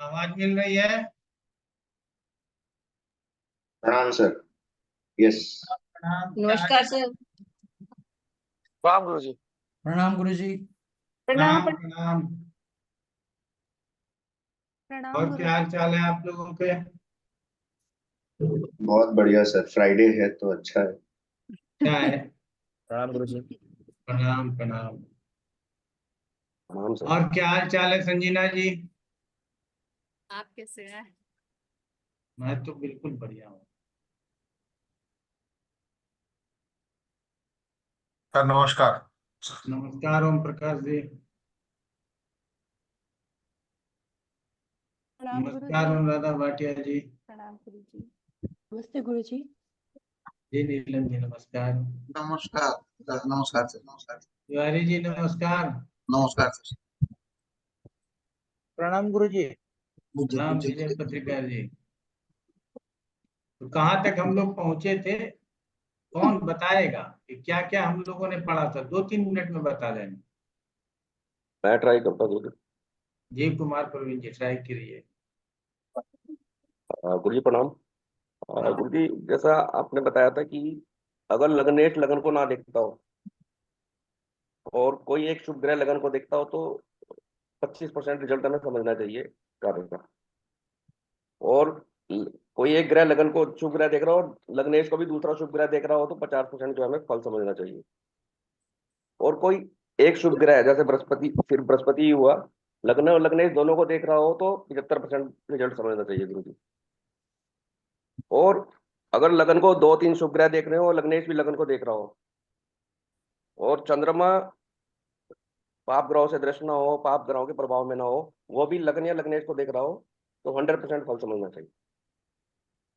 आवाज मिल रही है? प्रणाम सर। यस। प्रणाम। नमस्कार सर। प्रणाम गुरु जी। प्रणाम गुरुजी। प्रणाम प्रणाम प्रणाम। प्रणाम और गुरु। क्या हाल चाल है आप लोगों के? बहुत बढ़िया सर, फ्राइडे है तो अच्छा है। क्या है? प्रणाम गुरु जी। प्रणाम प्रणाम। प्रणाम सर। और क्या हाल चाल है संजीना जी? आप कैसे हैं? मैं तो बिल्कुल बढ़िया हूँ। सर नमस्कार। नमस्कार ओम प्रकाश जी। प्रणाम गुरु नमस्कार जी। अनुराधा भाटिया जी। प्रणाम गुरु जी। नमस्ते गुरु जी। जी नीलम जी नमस्कार। नमस्कार सर। नमस्कार सर। नमस्कार। तिवारी जी नमस्कार। नमस्कार सर। प्रणाम गुरु जी। प्रणाम विजय पत्रिकार जी। तो कहाँ तक हम लोग पहुंचे थे? कौन बताएगा कि क्या क्या हम लोगों ने पढ़ा था? 2-3 मिनट में बता देना। मैं ट्राई करता हूँ जीव कुमार प्रवीण जी ट्राई करिए। गुरु जी प्रणाम। गुरु जी, जैसा आपने बताया था कि अगर लगनेश लगन को ना देखता हो और कोई एक शुभ ग्रह लगन को देखता हो तो 25% रिजल्ट हमें समझना चाहिए कार्य का। और कोई एक ग्रह लगन को शुभ ग्रह देख रहा हो और लग्नेश को भी दूसरा शुभ ग्रह देख रहा हो तो 50% जो हमें फल समझना चाहिए। और कोई एक शुभ ग्रह जैसे बृहस्पति, फिर बृहस्पति ही हुआ, लग्न और लग्नेश दोनों को देख रहा हो तो 75% रिजल्ट समझना चाहिए गुरु जी। और अगर लगन को 2-3 शुभ ग्रह देख रहे हो और लग्नेश भी लगन को देख रहा हो और चंद्रमा पाप ग्रहों से दृष्ट ना हो, पाप ग्रहों के प्रभाव में ना हो, वो भी लगन या लग्नेश को देख रहा हो तो 100% फल समझना चाहिए।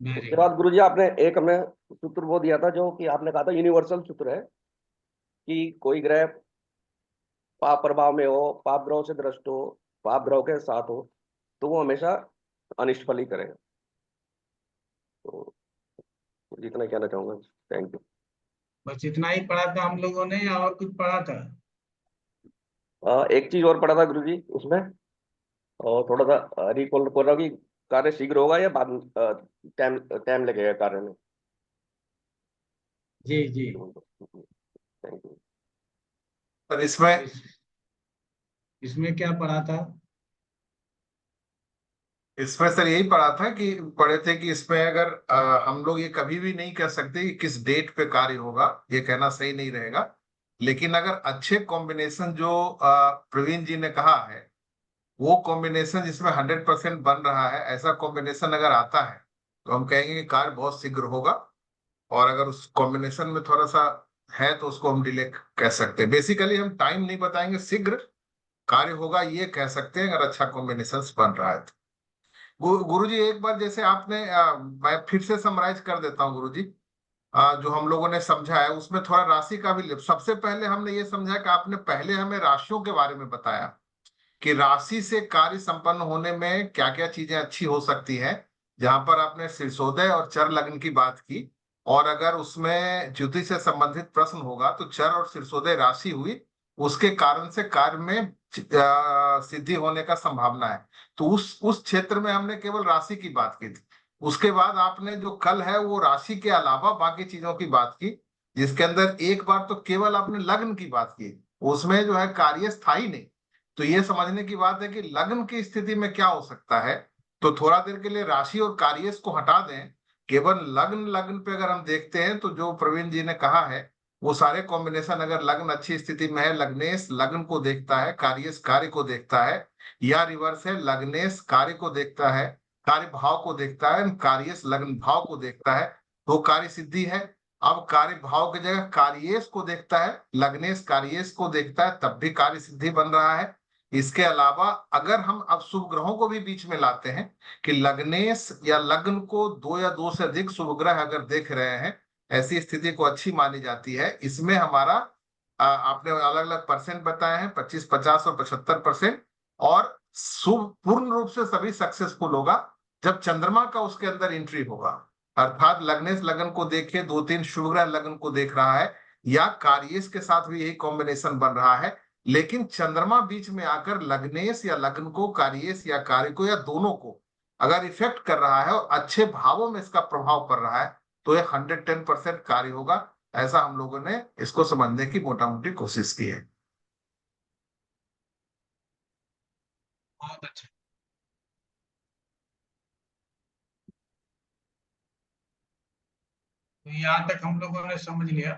वेरी उसके गुड। बाद गुरु जी आपने एक हमें सूत्र वो दिया था जो कि आपने कहा था यूनिवर्सल सूत्र है कि कोई ग्रह पाप प्रभाव में हो, पाप ग्रहों से दृष्ट हो, पाप ग्रहों के साथ हो तो वो हमेशा अनिष्ट फल ही करेगा। तो जितना कहना चाहूंगा। Thank you. बस इतना ही पढ़ा था हम लोगों ने या और कुछ पढ़ा था? एक चीज और पढ़ा था गुरु जी उसमें, और थोड़ा सा रिकॉल कर रहा हूँ कि कार्य शीघ्र होगा या बाद टाइम टाइम लगेगा कार्य में। जी जी। Thank you. सर इसमें इसमें क्या पढ़ा था? इसमें सर यही पढ़ा था कि पढ़े थे कि इसमें अगर हम लोग ये कभी भी नहीं कह सकते कि किस डेट पे कार्य होगा, ये कहना सही नहीं रहेगा। लेकिन अगर अच्छे कॉम्बिनेशन जो प्रवीण जी ने कहा है, वो कॉम्बिनेशन जिसमें 100% बन रहा है, ऐसा कॉम्बिनेशन अगर आता है तो हम कहेंगे कि कार्य बहुत शीघ्र होगा। और अगर उस कॉम्बिनेशन में थोड़ा सा है तो उसको हम डिले कह सकते हैं। बेसिकली हम टाइम नहीं बताएंगे, शीघ्र कार्य होगा ये कह सकते हैं अगर अच्छा कॉम्बिनेशन बन रहा है तो। गुरु जी एक बार जैसे आपने मैं फिर से समराइज कर देता हूँ गुरु जी। जो हम लोगों ने समझा है उसमें थोड़ा राशि का भी सबसे पहले हमने ये समझा कि आपने पहले हमें राशियों के बारे में बताया कि राशि से कार्य संपन्न होने में क्या क्या चीजें अच्छी हो सकती है। जहां पर आपने शीर्षोदय और चर लग्न की बात की, और अगर उसमें ज्योतिष से संबंधित प्रश्न होगा तो चर और शीर्षोदय राशि हुई, उसके कारण से कार्य में सिद्धि होने का संभावना है। तो उस क्षेत्र में हमने केवल राशि की बात की थी। उसके बाद आपने जो कल है वो राशि के अलावा बाकी चीजों की बात की, जिसके अंदर एक बार तो केवल आपने लग्न की बात की, उसमें जो है कार्य स्थायी नहीं। तो ये समझने की बात है कि लग्न की स्थिति में क्या हो सकता है। तो थोड़ा देर के लिए राशि और कार्येश को हटा दें, केवल लग्न लग्न पे अगर हम देखते हैं तो जो प्रवीण जी ने कहा है वो सारे कॉम्बिनेशन, अगर लग्न अच्छी स्थिति में है, लग्नेश लग्न को देखता है, कार्येश कार्य को देखता है, या रिवर्स है, लग्नेश कार्य को देखता है, कार्य भाव को देखता है, कार्येश लग्न भाव को देखता है, तो कार्य सिद्धि है। अब कार्य भाव की जगह कार्येश को देखता है, लग्नेश कार्येश को देखता है, तब भी कार्य सिद्धि बन रहा है। इसके अलावा अगर हम अब शुभ ग्रहों को भी बीच में लाते हैं कि लग्नेश या लग्न को 2 या 2 से अधिक शुभ ग्रह अगर देख रहे हैं, ऐसी स्थिति को अच्छी मानी जाती है। इसमें हमारा आपने अलग अलग परसेंट बताए हैं, 25, 50 और 75%। और शुभ पूर्ण रूप से सभी सक्सेसफुल होगा जब चंद्रमा का उसके अंदर एंट्री होगा, अर्थात लग्नेश लगन को देखे 2-3 शुभ ग्रह लगन को देख रहा है, या कार्येश के साथ भी यही कॉम्बिनेशन बन रहा है, लेकिन चंद्रमा बीच में आकर लग्नेश या लग्न को, कार्येश या कार्य को, या दोनों को अगर इफेक्ट कर रहा है और अच्छे भावों में इसका प्रभाव पड़ रहा है, तो ये 110% कार्य होगा। ऐसा हम लोगों ने इसको समझने की मोटा मोटी कोशिश की है। बहुत अच्छा। तो यहाँ तक हम लोगों ने समझ लिया।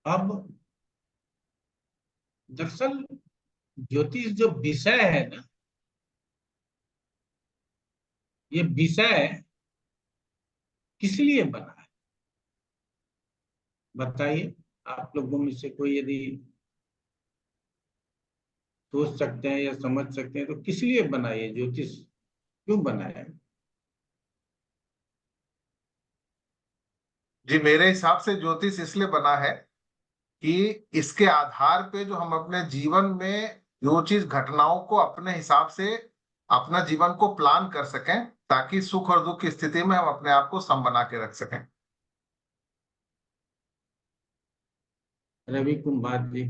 अब दरअसल ज्योतिष जो विषय है ना, ये विषय किस लिए बना है बताइए। आप लोगों में से कोई यदि सोच सकते हैं या समझ सकते हैं तो किस लिए बना ये ज्योतिष, क्यों बना है? जी, मेरे हिसाब से ज्योतिष इसलिए बना है कि इसके आधार पे जो हम अपने जीवन में जो चीज, घटनाओं को अपने हिसाब से अपना जीवन को प्लान कर सकें, ताकि सुख और दुख की स्थिति में हम अपने आप को सम बना के रख सकें। रवि कुमार जी।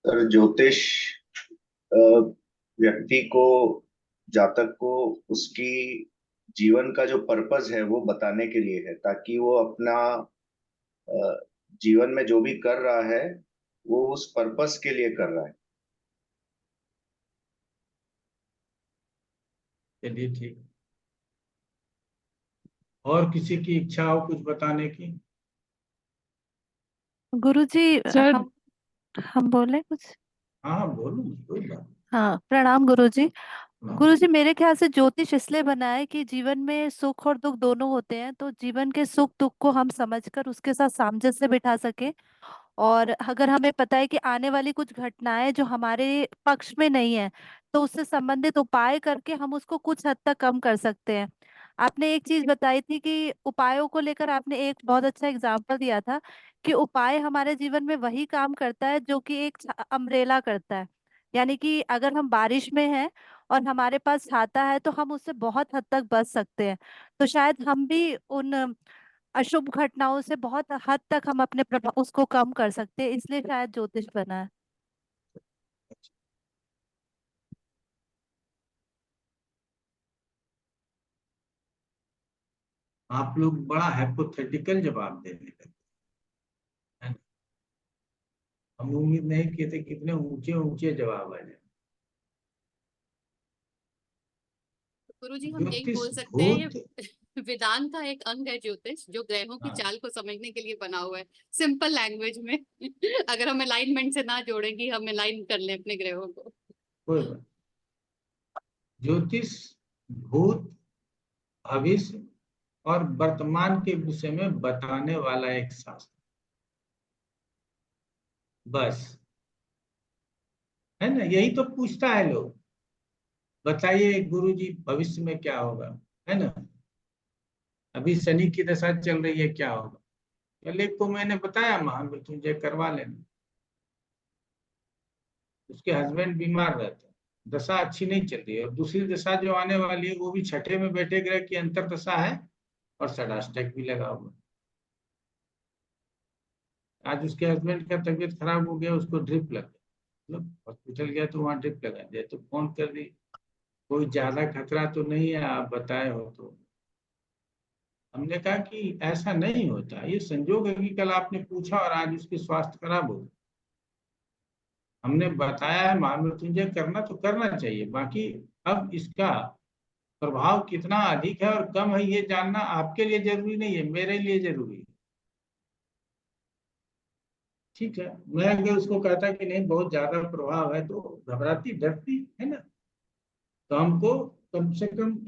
सर, ज्योतिष अ, व्यक्ति को, जातक को, उसकी जीवन का जो पर्पस है वो बताने के लिए है, ताकि वो अपना जीवन में जो भी कर रहा है वो उस पर्पस के लिए कर रहा है। चलिए ठीक। और किसी की इच्छा हो कुछ बताने की? गुरुजी, सर हम बोले कुछ? हाँ बोलो, कोई बात हाँ, प्रणाम गुरुजी। नहीं। गुरुजी, मेरे ख्याल से ज्योतिष इसलिए बना है कि जीवन में सुख और दुख दोनों होते हैं, तो जीवन के सुख दुख को हम समझकर उसके साथ सामंजस्य बिठा सके। और अगर हमें पता है कि आने वाली कुछ घटनाएं जो हमारे पक्ष में नहीं है, तो उससे संबंधित उपाय करके हम उसको कुछ हद तक कम कर सकते हैं। आपने एक चीज बताई थी कि उपायों को लेकर आपने एक बहुत अच्छा एग्जाम्पल दिया था कि उपाय हमारे जीवन में वही काम करता है जो कि एक अम्ब्रेला करता है। यानी कि अगर हम बारिश में हैं और हमारे पास छाता है तो हम उससे बहुत हद तक बच सकते हैं। तो शायद हम भी उन अशुभ घटनाओं से बहुत हद तक हम अपने प्रभाव उसको कम कर सकते हैं, इसलिए शायद ज्योतिष बना है। आप लोग बड़ा हाइपोथेटिकल जवाब देने लगे, है ना? हम उम्मीद नहीं किए थे कितने ऊंचे ऊंचे जवाब आ जाए। गुरुजी, हम यही ज्योतिष बोल सकते हैं भूत, ये वेदांत का एक अंग है ज्योतिष, जो ग्रहों की हाँ, चाल को समझने के लिए बना हुआ है, सिंपल लैंग्वेज में। अगर हम अलाइनमेंट से ना जोड़ेंगे, हम अलाइन कर लें अपने ग्रहों को। कोई बात। ज्योतिष भूत, भविष्य और वर्तमान के विषय में बताने वाला एक शास्त्र, बस, है ना? यही तो पूछता है लोग, बताइए गुरुजी भविष्य में क्या होगा, है ना? अभी शनि की दशा चल रही है, क्या होगा? पहले एक तो मैंने बताया महामृत्युंजय करवा लेना। उसके हस्बैंड बीमार रहते हैं, दशा अच्छी नहीं चल रही है, और दूसरी दशा जो आने वाली है वो भी छठे में बैठे ग्रह की अंतर दशा है और षडाष्टक भी लगा हुआ। आज उसके हस्बैंड का तबीयत खराब हो गया, उसको ड्रिप लग गया, मतलब हॉस्पिटल गया तो वहां ड्रिप लगा दिया, तो फोन कर दी, कोई ज्यादा खतरा तो नहीं है, आप बताए हो तो। हमने कहा कि ऐसा नहीं होता, ये संजोग है कि कल आपने पूछा और आज उसकी स्वास्थ्य खराब हो गई। हमने बताया है महामृत्युंजय करना तो करना चाहिए, बाकी अब इसका प्रभाव कितना अधिक है और कम है ये जानना आपके लिए जरूरी नहीं है, मेरे लिए जरूरी है। ठीक है, मैं अगर उसको कहता कि नहीं बहुत ज्यादा प्रभाव है तो घबराती डरती है ना, तो हमको कम से कम,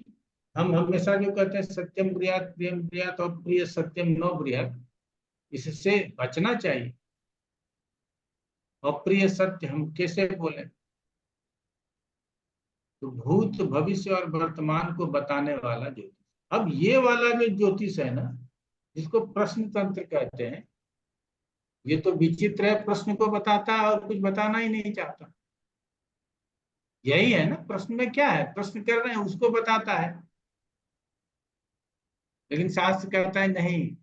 हम हमेशा जो कहते हैं सत्यम ब्रूयात प्रियम ब्रूयात और प्रिय सत्यम न ब्रूयात, इससे बचना चाहिए। अप्रिय सत्य हम कैसे बोले? तो भूत भविष्य और वर्तमान को बताने वाला ज्योतिष। अब ये वाला जो ज्योतिष है ना, जिसको प्रश्न तंत्र कहते हैं, ये तो विचित्र है, प्रश्न को बताता है और कुछ बताना ही नहीं चाहता। यही है ना, प्रश्न में क्या है, प्रश्न कर रहे हैं उसको बताता है, लेकिन शास्त्र कहता है नहीं,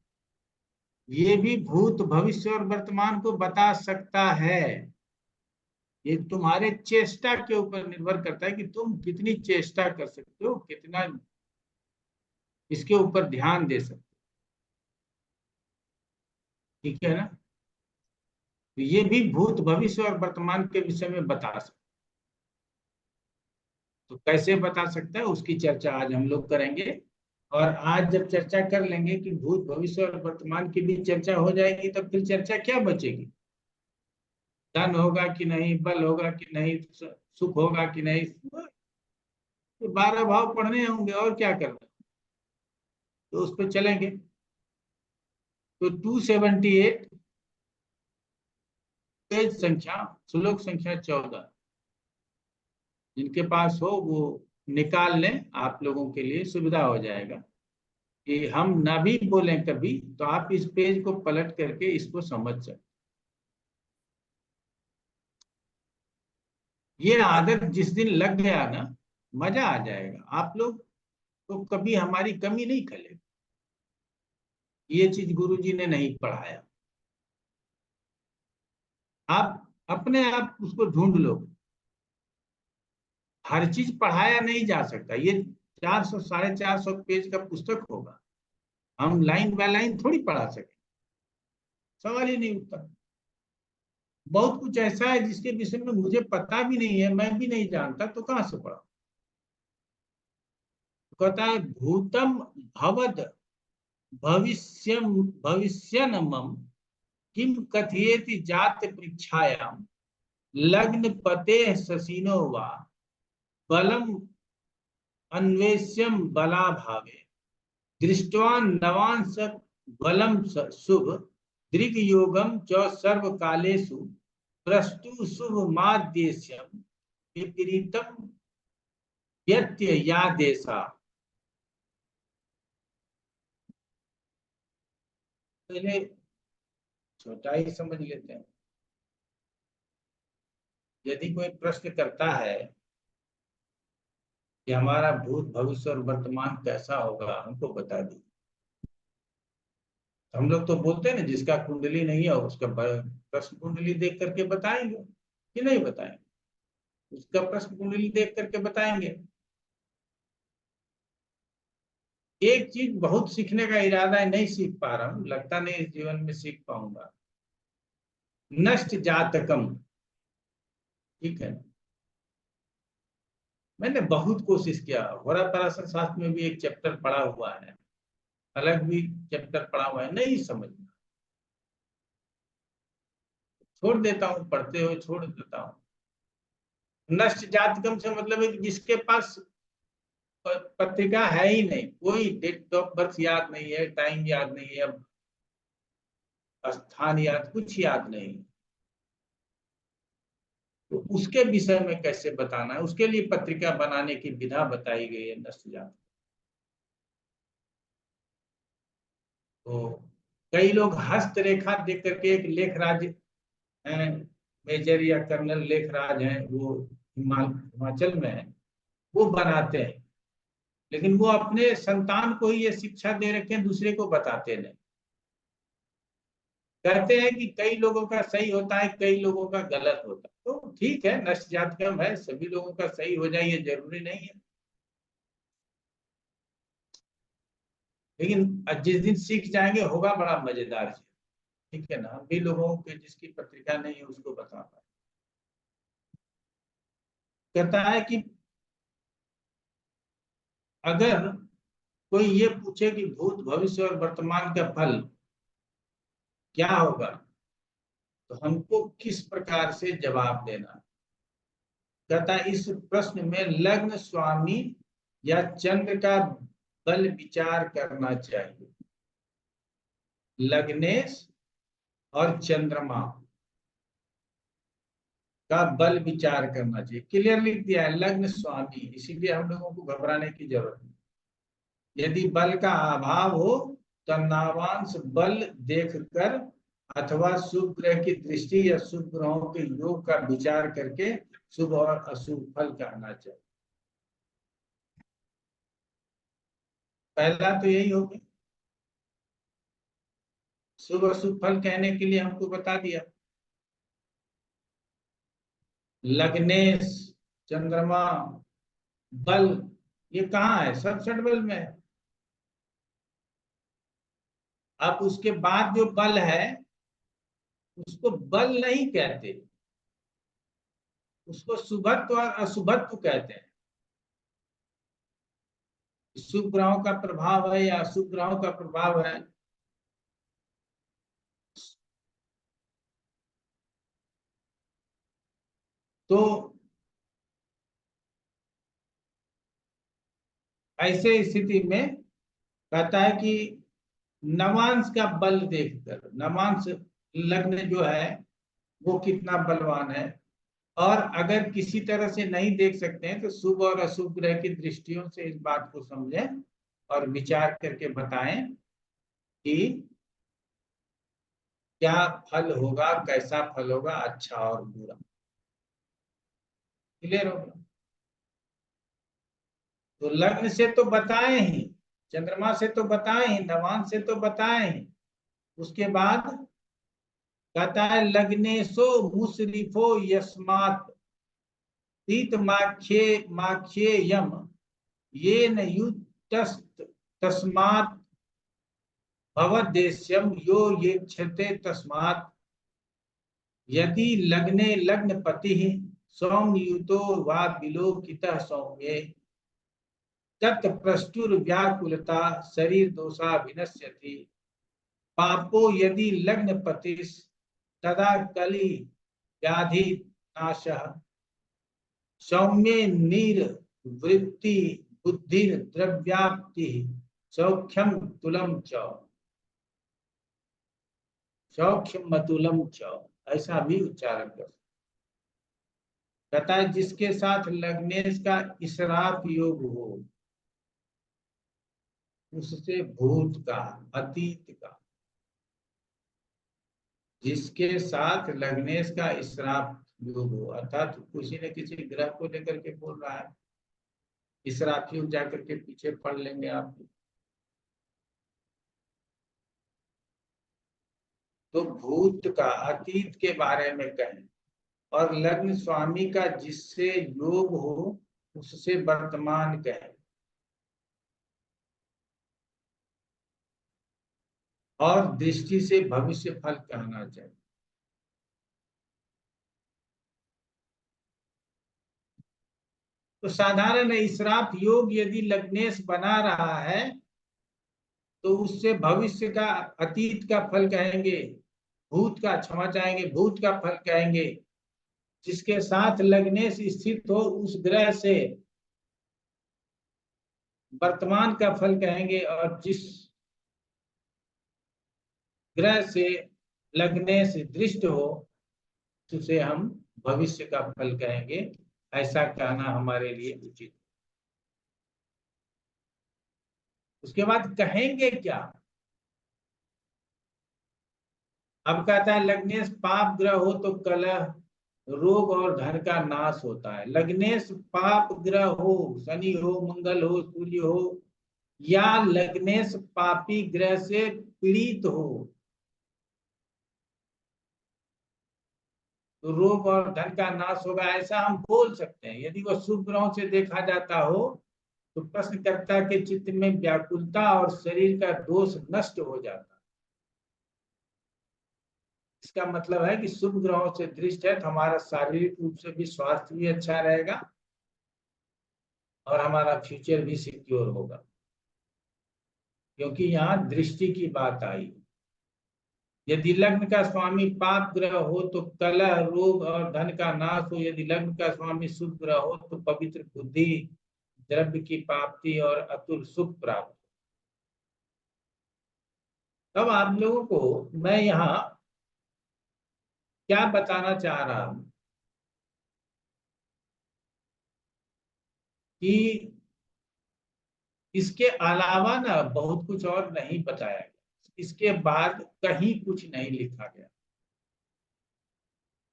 ये भी भूत भविष्य और वर्तमान को बता सकता है। ये तुम्हारे चेष्टा के ऊपर निर्भर करता है कि तुम कितनी चेष्टा कर सकते हो, कितना इसके ऊपर ध्यान दे सकते हो। ठीक है ना? तो ये भी भूत भविष्य और वर्तमान के विषय में बता सकता है। तो कैसे बता सकता है उसकी चर्चा आज हम लोग करेंगे। और आज जब चर्चा कर लेंगे कि भूत भविष्य और वर्तमान की भी चर्चा हो जाएगी, तब फिर चर्चा क्या बचेगी? धन होगा कि नहीं, बल होगा कि नहीं, सुख होगा कि नहीं, तो 12 भाव पढ़ने होंगे और क्या करना। तो उस पर चलेंगे। तो 278 पेज संख्या, श्लोक संख्या 14, जिनके पास हो वो निकाल लें, आप लोगों के लिए सुविधा हो जाएगा कि हम ना भी बोलें कभी, तो आप इस पेज को पलट करके इसको समझ सकते। ये आदत जिस दिन लग गया ना, मजा आ जाएगा। आप लोग तो कभी हमारी कमी नहीं खलेगी। ये चीज गुरुजी ने नहीं पढ़ाया, आप अपने आप उसको ढूंढ लो। हर चीज पढ़ाया नहीं जा सकता। ये 400 450 पेज का पुस्तक होगा, हम लाइन बाय लाइन थोड़ी पढ़ा सके, सवाल ही नहीं उठता। बहुत कुछ ऐसा है जिसके विषय में मुझे पता भी नहीं है, मैं भी नहीं जानता, तो कहां से पढ़ा। कहता है भूतम भवद भविष्यम भविष्यनमम किम कथयेति जात पृच्छायाम लग्न पते शशिनो वा बलम अन्वेष्यम बलाभावे दृष्टवा नवांश बलम शुभ दृग योगम च सर्व कालेषु प्रस्तु शुभ माद्यस्यम विपरीतम व्यत्य या देशा। पहले छोटा ही समझ लेते हैं। यदि कोई प्रश्न करता है कि हमारा भूत भविष्य और वर्तमान कैसा होगा, हमको बता दी, हम लोग तो बोलते हैं ना, जिसका कुंडली नहीं है उसका प्रश्न कुंडली देख करके बताएंगे कि नहीं बताएंगे? उसका प्रश्न कुंडली देख करके बताएंगे। एक चीज बहुत सीखने का इरादा है, नहीं सीख पा रहा हूं, लगता नहीं इस जीवन में सीख पाऊंगा। नष्ट जातकम, ठीक है, मैंने बहुत कोशिश किया। होरा पराशर शास्त्र में भी एक चैप्टर पढ़ा हुआ है, अलग भी चैप्टर पढ़ा हुआ है, नहीं समझ में, छोड़ देता हूँ, पढ़ते हुए छोड़ देता हूँ। नष्ट जातकम से मतलब है कि जिसके पास पत्रिका है ही नहीं, कोई डेट ऑफ बर्थ याद नहीं है, टाइम याद नहीं है, स्थान याद, कुछ याद नहीं, तो उसके विषय में कैसे बताना है, उसके लिए पत्रिका बनाने की विधा बताई गई है नष्ट जातक। तो कई लोग हस्तरेखा देख करके, एक लेखराज हैं, मेजर या कर्नल लेखराज हैं, वो हिमाचल में है, वो बनाते हैं, लेकिन वो अपने संतान को ही ये शिक्षा दे रखे हैं, दूसरे को बताते नहीं। कहते हैं कि कई लोगों का सही होता है, कई लोगों का गलत होता है, तो ठीक है, नष्ट जातकम है, सभी लोगों का सही हो जाए ये जरूरी नहीं है। लेकिन जिस दिन सीख जाएंगे होगा बड़ा मजेदार चीज, ठीक है ना? हम भी लोगों के जिसकी पत्रिका नहीं है उसको बता पाए। कहता है कि अगर कोई ये पूछे कि भूत भविष्य और वर्तमान का फल क्या होगा, तो हमको किस प्रकार से जवाब देना। कहता है इस प्रश्न में लग्न स्वामी या चंद्र का बल विचार करना चाहिए। लग्नेश और चंद्रमा का बल विचार करना चाहिए। क्लियर लिख दिया है, लग्न स्वामी, इसीलिए हम लोगों को घबराने की जरूरत नहीं। यदि बल का अभाव हो तो नावांश बल देखकर अथवा शुभ ग्रह की दृष्टि या शुभ ग्रहों के योग का विचार करके शुभ और अशुभ फल कहना चाहिए। पहला तो यही हो गया। शुभ अशुभ फल कहने के लिए हमको बता दिया। लग्नेश, चंद्रमा, बल, ये कहाँ है? सब षटबल में है। अब उसके बाद जो बल है उसको बल नहीं कहते, उसको शुभत्व और अशुभत्व कहते हैं। शुभ ग्रहों का प्रभाव है या अशुभ ग्रहों का प्रभाव है, तो ऐसे स्थिति में कहता है कि नवांश का बल देखकर, नवांश लग्न जो है वो कितना बलवान है, और अगर किसी तरह से नहीं देख सकते हैं तो शुभ और अशुभ ग्रह की दृष्टियों से इस बात को समझें और विचार करके बताएं कि क्या फल होगा, कैसा फल होगा, अच्छा और बुरा। क्लियर होगा? तो लग्न से तो बताए ही, चंद्रमा से तो बताए ही, नवांश से तो बताए ही। उसके बाद कहता है लग्नेशो मुसरिफो यस्मात् तीतमाख्ये यम ये न तस्मात् भवद्देश्यम यो ये क्षते तस्मात् यदि लग्ने लग्नपति सौम्युतो वा विलोकितः सौम्ये तत्प्रष्टुर व्याकुलता शरीर दोषा विनश्यति पापो यदि लग्नपतिस् तदा कलि व्याधि नाशः सौम्ये निर्वृत्ति बुद्धिर द्रव्याप्ति सौख्यम तुलम च, सौख्यम तुलम च, ऐसा भी उच्चारण कर। कहता है जिसके साथ लग्नेश का इसराफ योग हो, उससे भूत का, अतीत का, जिसके साथ लग्नेश का इसराफ योग हो, अर्थात किसी न किसी ग्रह को लेकर के बोल रहा है, इसराफ योग जाकर के पीछे पढ़ लेंगे आप। तो भूत का, अतीत के बारे में कहें, और लग्न स्वामी का जिससे योग हो उससे वर्तमान कहें, और दृष्टि से भविष्य फल कहना चाहिए। तो साधारण इसराफ योग यदि लग्नेश बना रहा है तो उससे भविष्य का, अतीत का फल कहेंगे, भूत का, क्षमा चाहेंगे, भूत का फल कहेंगे। जिसके साथ लग्नेश स्थित हो उस ग्रह से वर्तमान का फल कहेंगे, और जिस ग्रह से लग्नेश दृष्ट हो उसे हम भविष्य का फल कहेंगे। ऐसा कहना हमारे लिए उचित। उसके बाद कहेंगे क्या? अब कहता है लग्नेश पाप ग्रह हो तो कलह, रोग और धन का नाश होता है। लग्नेश पाप ग्रह हो, शनि हो, मंगल हो, सूर्य हो, या लग्नेश पापी ग्रह से पीड़ित हो तो रोग और धन का नाश होगा, ऐसा हम बोल सकते हैं। यदि वह शुभ ग्रहों से देखा जाता हो तो प्रश्नकर्ता के चित्त में व्याकुलता और शरीर का दोष नष्ट हो जाता। इसका मतलब है कि शुभ ग्रहों से दृष्ट है तो हमारा शारीरिक रूप से भी स्वास्थ्य भी अच्छा रहेगा और हमारा फ्यूचर भी सिक्योर होगा, क्योंकि यहाँ दृष्टि की बात आई। यदि लग्न का स्वामी पाप ग्रह हो तो कलह, रोग और धन का नाश हो। यदि लग्न का स्वामी शुभ ग्रह हो तो पवित्र बुद्धि, द्रव्य की प्राप्ति और अतुल सुख प्राप्त। तब आप लोगों को मैं यहाँ क्या बताना चाह रहा हूं कि इसके अलावा ना बहुत कुछ और नहीं बताया गया, इसके बाद कहीं कुछ नहीं लिखा गया।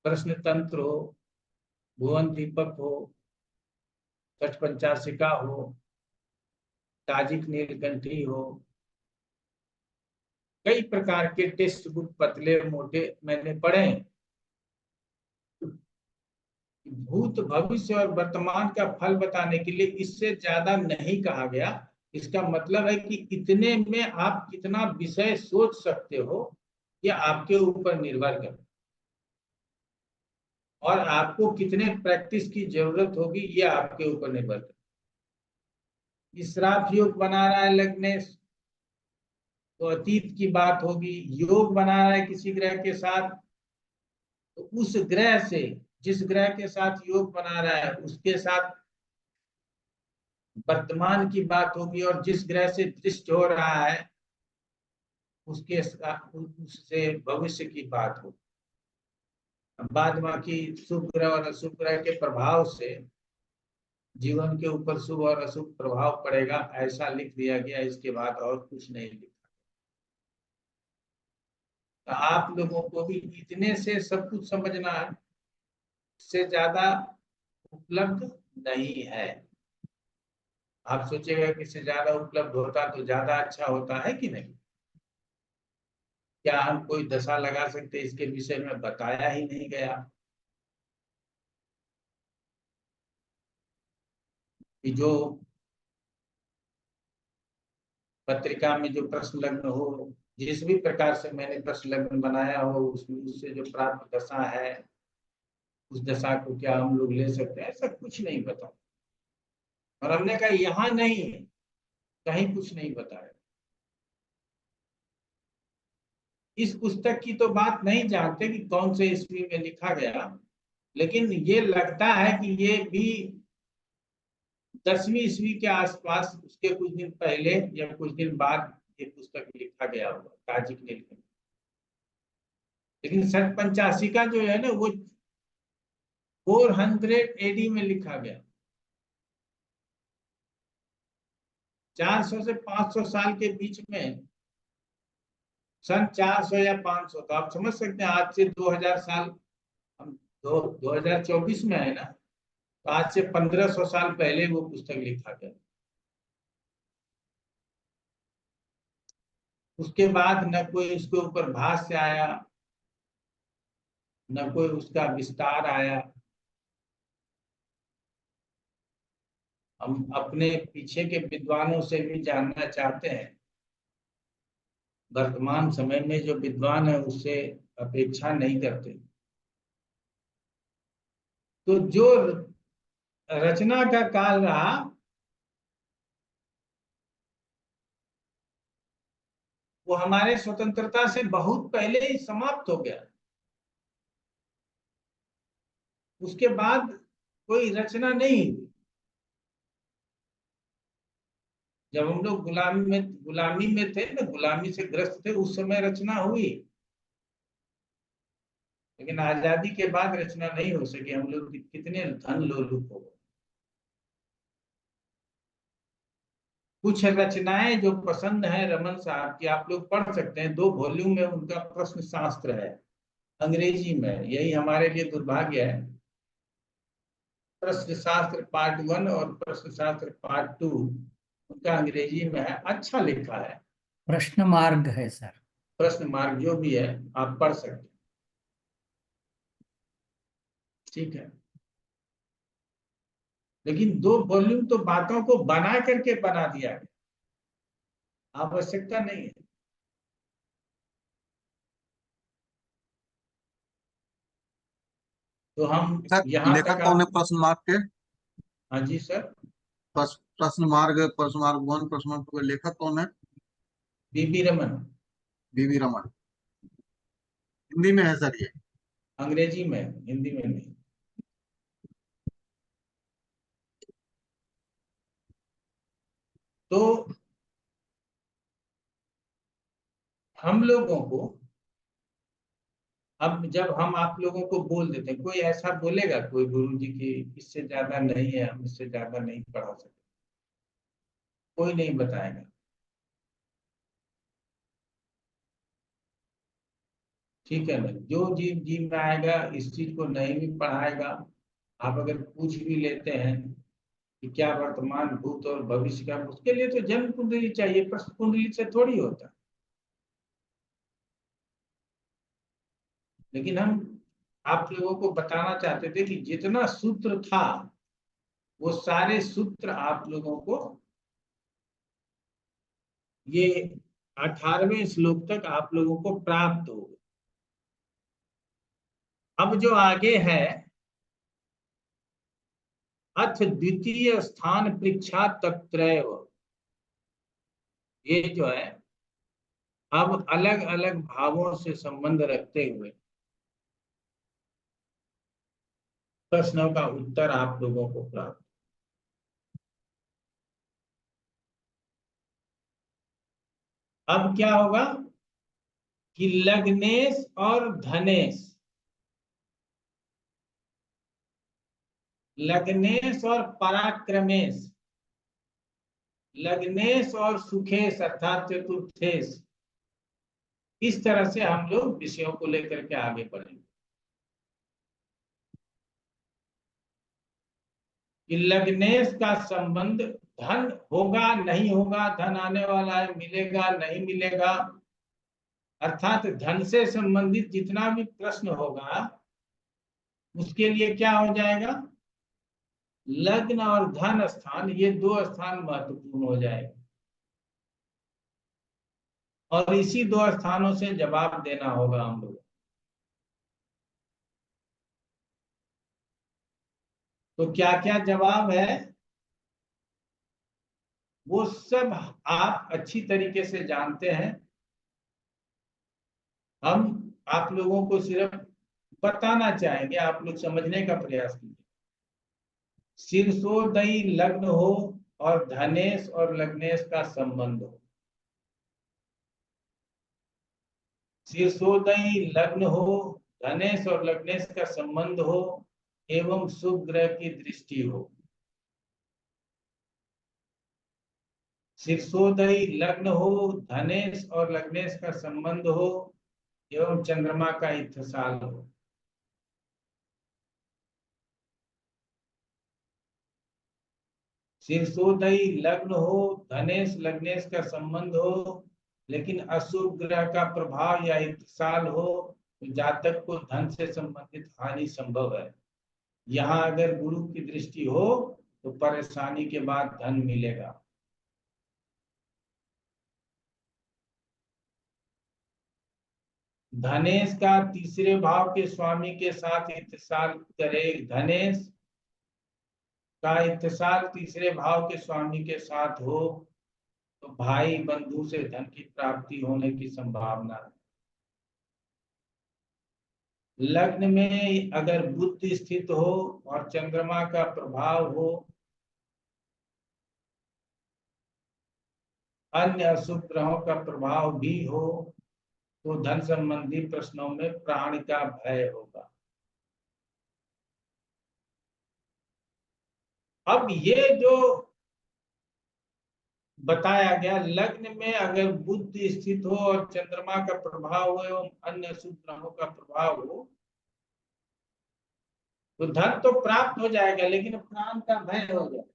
प्रश्न तंत्र हो, भुवन दीपक हो, छठ पंचाशिका हो, ताजिक नीलकंठी हो, कई प्रकार के टेक्स्ट बुक पतले मोटे मैंने पढ़े हैं। भूत भविष्य और वर्तमान का फल बताने के लिए इससे ज्यादा नहीं कहा गया। इसका मतलब है कि इतने में आप कितना विषय सोच सकते हो यह आपके ऊपर निर्भर करता है, और आपको कितने प्रैक्टिस की जरूरत होगी यह आपके ऊपर निर्भर करता है। इसराफ योग बना रहा है लग्नेश, तो अतीत की बात होगी। योग बना रहा है किसी ग्रह के साथ, तो उस ग्रह से, जिस ग्रह के साथ योग बना रहा है उसके साथ वर्तमान की बात होगी, और जिस ग्रह से दृष्ट हो रहा है उससे भविष्य की बात होगी। बाद बाकी शुभ ग्रह और अशुभ ग्रह के प्रभाव से जीवन के ऊपर शुभ और अशुभ प्रभाव पड़ेगा, ऐसा लिख दिया गया। इसके बाद और कुछ नहीं लिखा। तो आप लोगों को भी इतने से सब कुछ समझना है, इससे ज्यादा उपलब्ध नहीं है। आप सोचेगा कि इससे ज्यादा उपलब्ध होता तो ज्यादा अच्छा होता है कि नहीं? क्या हम कोई दशा लगा सकते इसके विषय में बताया ही नहीं गया कि जो पत्रिका में जो प्रश्न लग्न हो, जिस भी प्रकार से मैंने प्रश्न लग्न बनाया हो, उससे जो प्राप्त दशा है उस दशा को क्या हम लोग ले सकते हैं? ऐसा कुछ नहीं बता। और हमने कहा यहाँ नहीं है, कहीं कुछ नहीं बताया। इस पुस्तक की तो बात नहीं जानते कि कौन से ईस्वी में लिखा गया, लेकिन ये लगता है कि ये भी 10वीं ईस्वी के आसपास, उसके कुछ दिन पहले या कुछ दिन बाद ये पुस्तक लिखा गया होगा, ताजिक ने लिखा। लेकिन 85 का जो है ना वो 400 AD में लिखा गया। 400 से 500 साल के बीच में, सन 400 या 500, तो आप समझ सकते हैं आज से 2000 साल, हम 2024 में है ना, तो आज से 1500 साल पहले वो पुस्तक लिखा गया। उसके बाद न कोई उसके ऊपर भाष्य आया, न कोई उसका विस्तार आया। हम अपने पीछे के विद्वानों से भी जानना चाहते हैं, वर्तमान समय में जो विद्वान है उससे अपेक्षा नहीं करते। तो जो रचना का काल रहा वो हमारे स्वतंत्रता से बहुत पहले ही समाप्त हो गया। उसके बाद कोई रचना नहीं हुई। जब हम लोग गुलामी में थे ना, गुलामी से ग्रस्त थे, उस समय रचना हुई, लेकिन आजादी के बाद रचना नहीं हो सकी। हम लोग कितने धन लोलुप हो गए। कुछ रचनाएं जो पसंद है रमन साहब की, आप लोग पढ़ सकते हैं। 2 वॉल्यूम में उनका प्रश्न शास्त्र है, अंग्रेजी में। यही हमारे लिए दुर्भाग्य है। प्रश्न शास्त्र पार्ट 1 और प्रश्न शास्त्र पार्ट 2 उनका अंग्रेजी में है, अच्छा लिखा है। प्रश्न मार्ग है सर। प्रश्न मार्ग जो भी है आप पढ़ सकते हैं, ठीक है। लेकिन 2 वॉल्यूम तो बातों को बना करके बना दिया है, आवश्यकता नहीं है। तो हम यहाँ लेखक तक कौन है प्रश्न मार्ग के? हाँ जी सर, प्रश्न मार्ग 1, प्रश्न मार्ग 2 के लेखक कौन है? बीबी रमन। बीवी रमन। हिंदी में है सर ये? अंग्रेजी में, हिंदी में नहीं। तो हम लोगों को, अब जब हम आप लोगों को बोल देते हैं, कोई ऐसा बोलेगा कोई गुरु जी की इससे ज्यादा नहीं है, हम इससे ज्यादा नहीं पढ़ा सकते? कोई नहीं बताएगा। ठीक है ना, जो जीव जीव में आएगा इस चीज को नहीं भी पढ़ाएगा। आप अगर पूछ भी लेते हैं कि क्या वर्तमान भूत और भविष्य का, उसके लिए तो जन्म कुंडली चाहिए, प्रश्न कुंडली से थोड़ी होता है। लेकिन हम आप लोगों को बताना चाहते थे कि जितना सूत्र था वो सारे सूत्र आप लोगों को ये 18वें श्लोक तक आप लोगों को प्राप्त हो गए। अब जो आगे है, अथ द्वितीय स्थान परीक्षा तत्रैव, ये जो है अब अलग अलग भावों से संबंध रखते हुए प्रश्नों का उत्तर आप लोगों को प्राप्त। अब क्या होगा कि लग्नेश और धनेश, लग्नेश और पराक्रमेश, लग्नेश और सुखेश अर्थात चतुर्थेश, इस तरह से हम लोग विषयों को लेकर के आगे बढ़ेंगे। कि लग्नेश का संबंध धन होगा नहीं होगा, धन आने वाला है, मिलेगा नहीं मिलेगा, अर्थात धन से संबंधित जितना भी प्रश्न होगा उसके लिए क्या हो जाएगा, लग्न और धन स्थान, ये दो स्थान महत्वपूर्ण हो जाएगा और इसी दो स्थानों से जवाब देना होगा हम लोग। तो क्या क्या जवाब है वो सब आप अच्छी तरीके से जानते हैं। हम आप लोगों को सिर्फ बताना चाहेंगे, आप लोग समझने का प्रयास कीजिए। शीर्षोदयी लग्न हो और धनेश और लग्नेश का संबंध हो, शीर्षोदयी लग्न हो, धनेश और लग्नेश का संबंध हो एवं शुभ ग्रह की दृष्टि हो। शीर्षोदयी लग्न हो, धनेश और लग्नेश का संबंध हो एवं चंद्रमा का इत्तिसाल हो। शीर्षोदयी लग्न हो, धनेश लग्नेश का संबंध हो, लेकिन अशुभ ग्रह का प्रभाव या इत्तिसाल हो तो जातक को धन से संबंधित हानि संभव है। यहाँ अगर गुरु की दृष्टि हो तो परेशानी के बाद धन मिलेगा। धनेश का तीसरे भाव के स्वामी के साथ इत्तिसाल करे, धनेश का इत्तिसाल तीसरे भाव के स्वामी के साथ हो तो भाई बंधु से धन की प्राप्ति होने की संभावना है। लग्न में अगर बुध स्थित हो और चंद्रमा का प्रभाव हो, अन्य अशुभ ग्रहों का प्रभाव भी हो तो धन संबंधी प्रश्नों में प्राण का भय होगा। अब ये जो बताया गया, लग्न में अगर बुध स्थित हो और चंद्रमा का प्रभाव हो एवं अन्य अशुभ ग्रहों का प्रभाव हो तो धन तो प्राप्त हो जाएगा लेकिन प्राण का भय हो जाएगा।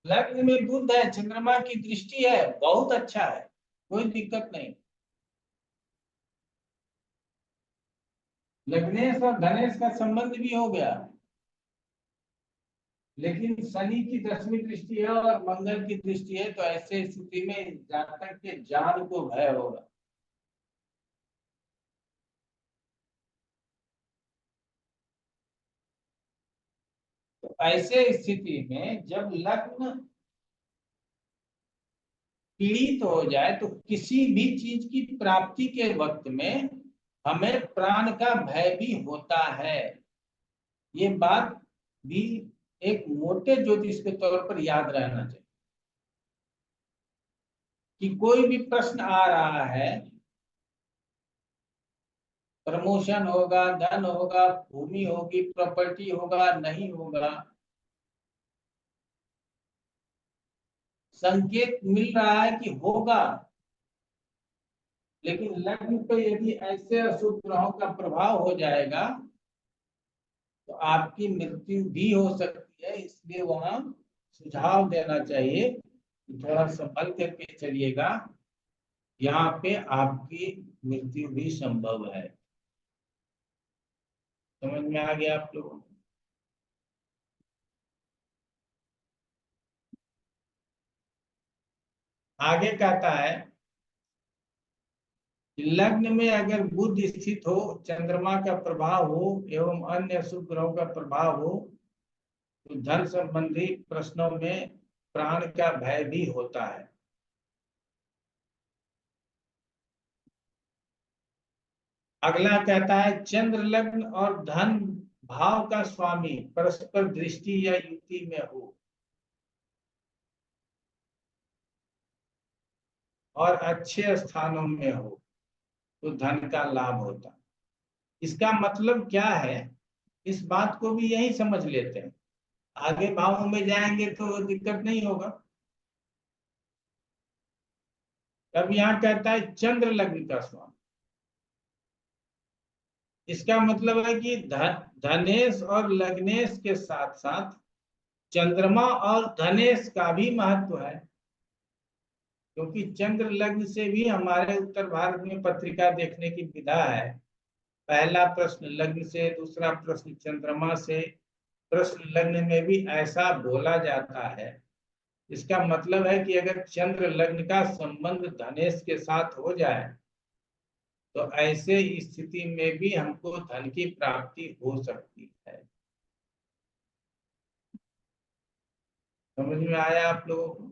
लग्न में बुध है, चंद्रमा की दृष्टि है, बहुत अच्छा है, कोई दिक्कत नहीं। लग्नेश और धनेश का संबंध भी हो गया, लेकिन शनि की 10वीं दृष्टि है और मंगल की दृष्टि है तो ऐसे स्थिति में जातक के जान को भय होगा। तो ऐसे स्थिति में जब लग्न पीड़ित हो जाए तो किसी भी चीज की प्राप्ति के वक्त में हमें प्राण का भय भी होता है। ये बात भी एक मोटे ज्योतिष के तौर पर याद रहना चाहिए। कि कोई भी प्रश्न आ रहा है, प्रमोशन होगा, धन होगा, भूमि होगी, प्रॉपर्टी होगा, नहीं होगा, संकेत मिल रहा है कि होगा, लेकिन लग्न पे यदि ऐसे अशुभ ग्रहों का प्रभाव हो जाएगा तो आपकी मृत्यु भी हो सकती है। इसलिए वहां सुझाव देना चाहिए कि थोड़ा संभल करके चलिएगा, यहाँ पे आपकी मृत्यु भी संभव है। समझ में आ गया आप लोगों को? आगे कहता है कि लग्न में अगर बुध स्थित हो, चंद्रमा का प्रभाव हो एवं अन्य अशुभ ग्रहों का प्रभाव हो तो धन संबंधी प्रश्नों में प्राण का भय भी होता है। अगला कहता है चंद्र लग्न और धन भाव का स्वामी परस्पर दृष्टि या युति में हो और अच्छे स्थानों में हो तो धन का लाभ होता है। इसका मतलब क्या है, इस बात को भी यही समझ लेते हैं, आगे भावों में जाएंगे तो दिक्कत नहीं होगा। अब यहाँ कहता है चंद्र लग्न का स्वामी, इसका मतलब है कि धनेश और लग्नेश के साथ साथ चंद्रमा और धनेश का भी महत्व है, क्योंकि चंद्र लग्न से भी हमारे उत्तर भारत में पत्रिका देखने की विधा है। पहला प्रश्न लग्न से, दूसरा प्रश्न चंद्रमा से, प्रश्न लग्न में भी ऐसा बोला जाता है। इसका मतलब है कि अगर चंद्र लग्न का संबंध धनेश के साथ हो जाए तो ऐसे स्थिति में भी हमको धन की प्राप्ति हो सकती है। समझ में आया आप लोगों को?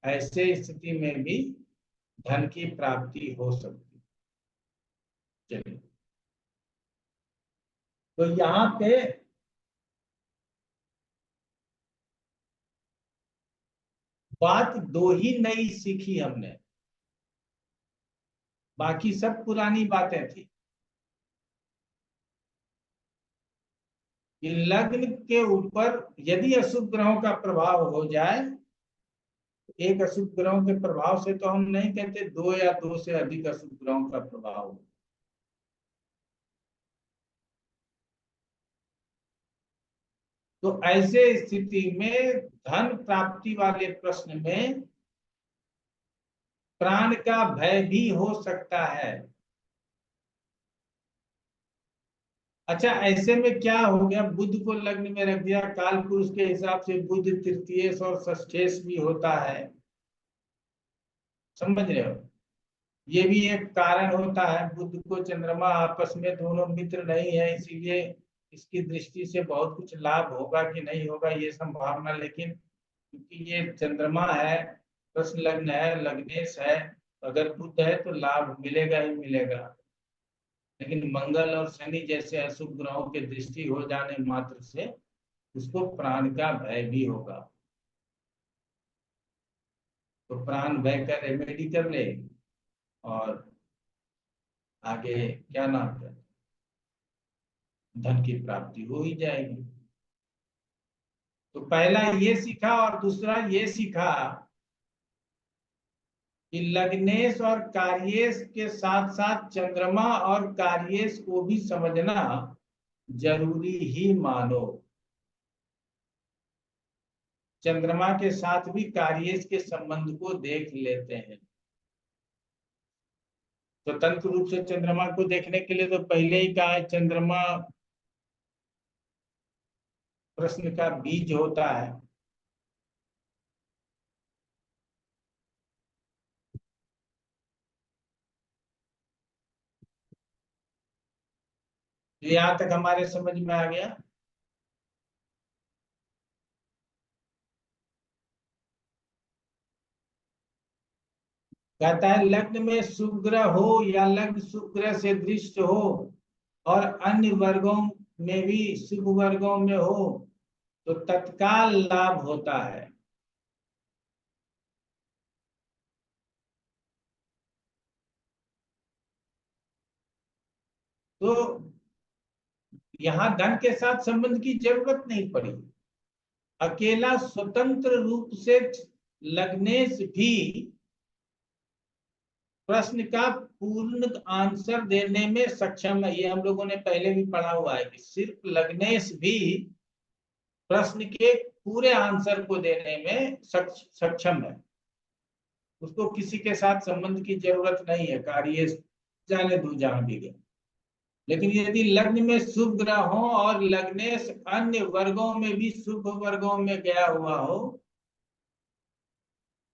ऐसे स्थिति में भी धन की प्राप्ति हो सकती है। चलिए, तो यहाँ पे बात दो ही नई सीखी हमने, बाकी सब पुरानी बातें थी। कि लग्न के ऊपर यदि अशुभ ग्रहों का प्रभाव हो जाए, एक अशुभ ग्रहों के प्रभाव से तो हम नहीं कहते, दो या दो से अधिक अशुभ ग्रहों का प्रभाव हो, तो ऐसे स्थिति में धन प्राप्ति वाले प्रश्न में प्राण का भय भी हो सकता है। अच्छा, ऐसे में क्या हो गया, बुध को लग्न में रख दिया, काल पुरुष के हिसाब से बुध तृतीयेश और षष्ठेश भी होता है, समझ रहे हो? ये भी एक कारण होता है। बुध को चंद्रमा आपस में दोनों मित्र नहीं है, इसीलिए इसकी दृष्टि से बहुत कुछ लाभ होगा कि नहीं होगा ये संभावना, लेकिन क्योंकि ये चंद्रमा है, प्रश्न लग्न है, लग्नेश है, अगर बुध है तो लाभ मिलेगा ही मिलेगा। लेकिन मंगल और शनि जैसे अशुभ ग्रहों के दृष्टि हो जाने मात्र से उसको प्राण का भय भी होगा। तो प्राण भय का रेमेडी कर ले और आगे क्या नाम है, धन की प्राप्ति हो ही जाएगी। तो पहला ये सीखा और दूसरा ये सीखा कि लग्नेश और कार्येश के साथ साथ चंद्रमा और कार्येश को भी समझना जरूरी ही मानो। चंद्रमा के साथ भी कार्येश के संबंध को देख लेते हैं। स्वतंत्र रूप से चंद्रमा को देखने के लिए तो पहले ही कहा है, चंद्रमा प्रश्न का बीज होता है। यहां तक हमारे समझ में आ गया। कहता है लग्न में शुक्र हो या लग्न शुक्र से दृष्ट हो और अन्य वर्गों में भी शुभ वर्गों में हो तो तत्काल लाभ होता है। तो यहाँ धन के साथ संबंध की जरूरत नहीं पड़ी। अकेला स्वतंत्र रूप से लग्नेश भी प्रश्न का पूर्ण आंसर देने में सक्षम है। ये हम लोगों ने पहले भी पढ़ा हुआ है कि सिर्फ लग्नेश भी प्रश्न के पूरे आंसर को देने में सक्षम है। उसको किसी के साथ संबंध की जरूरत नहीं है, कार्य जाने दो जहां भी गए। लेकिन यदि लग्न में शुभ ग्रह हो और लग्नेश अन्य वर्गों में भी शुभ वर्गों में गया हुआ हो,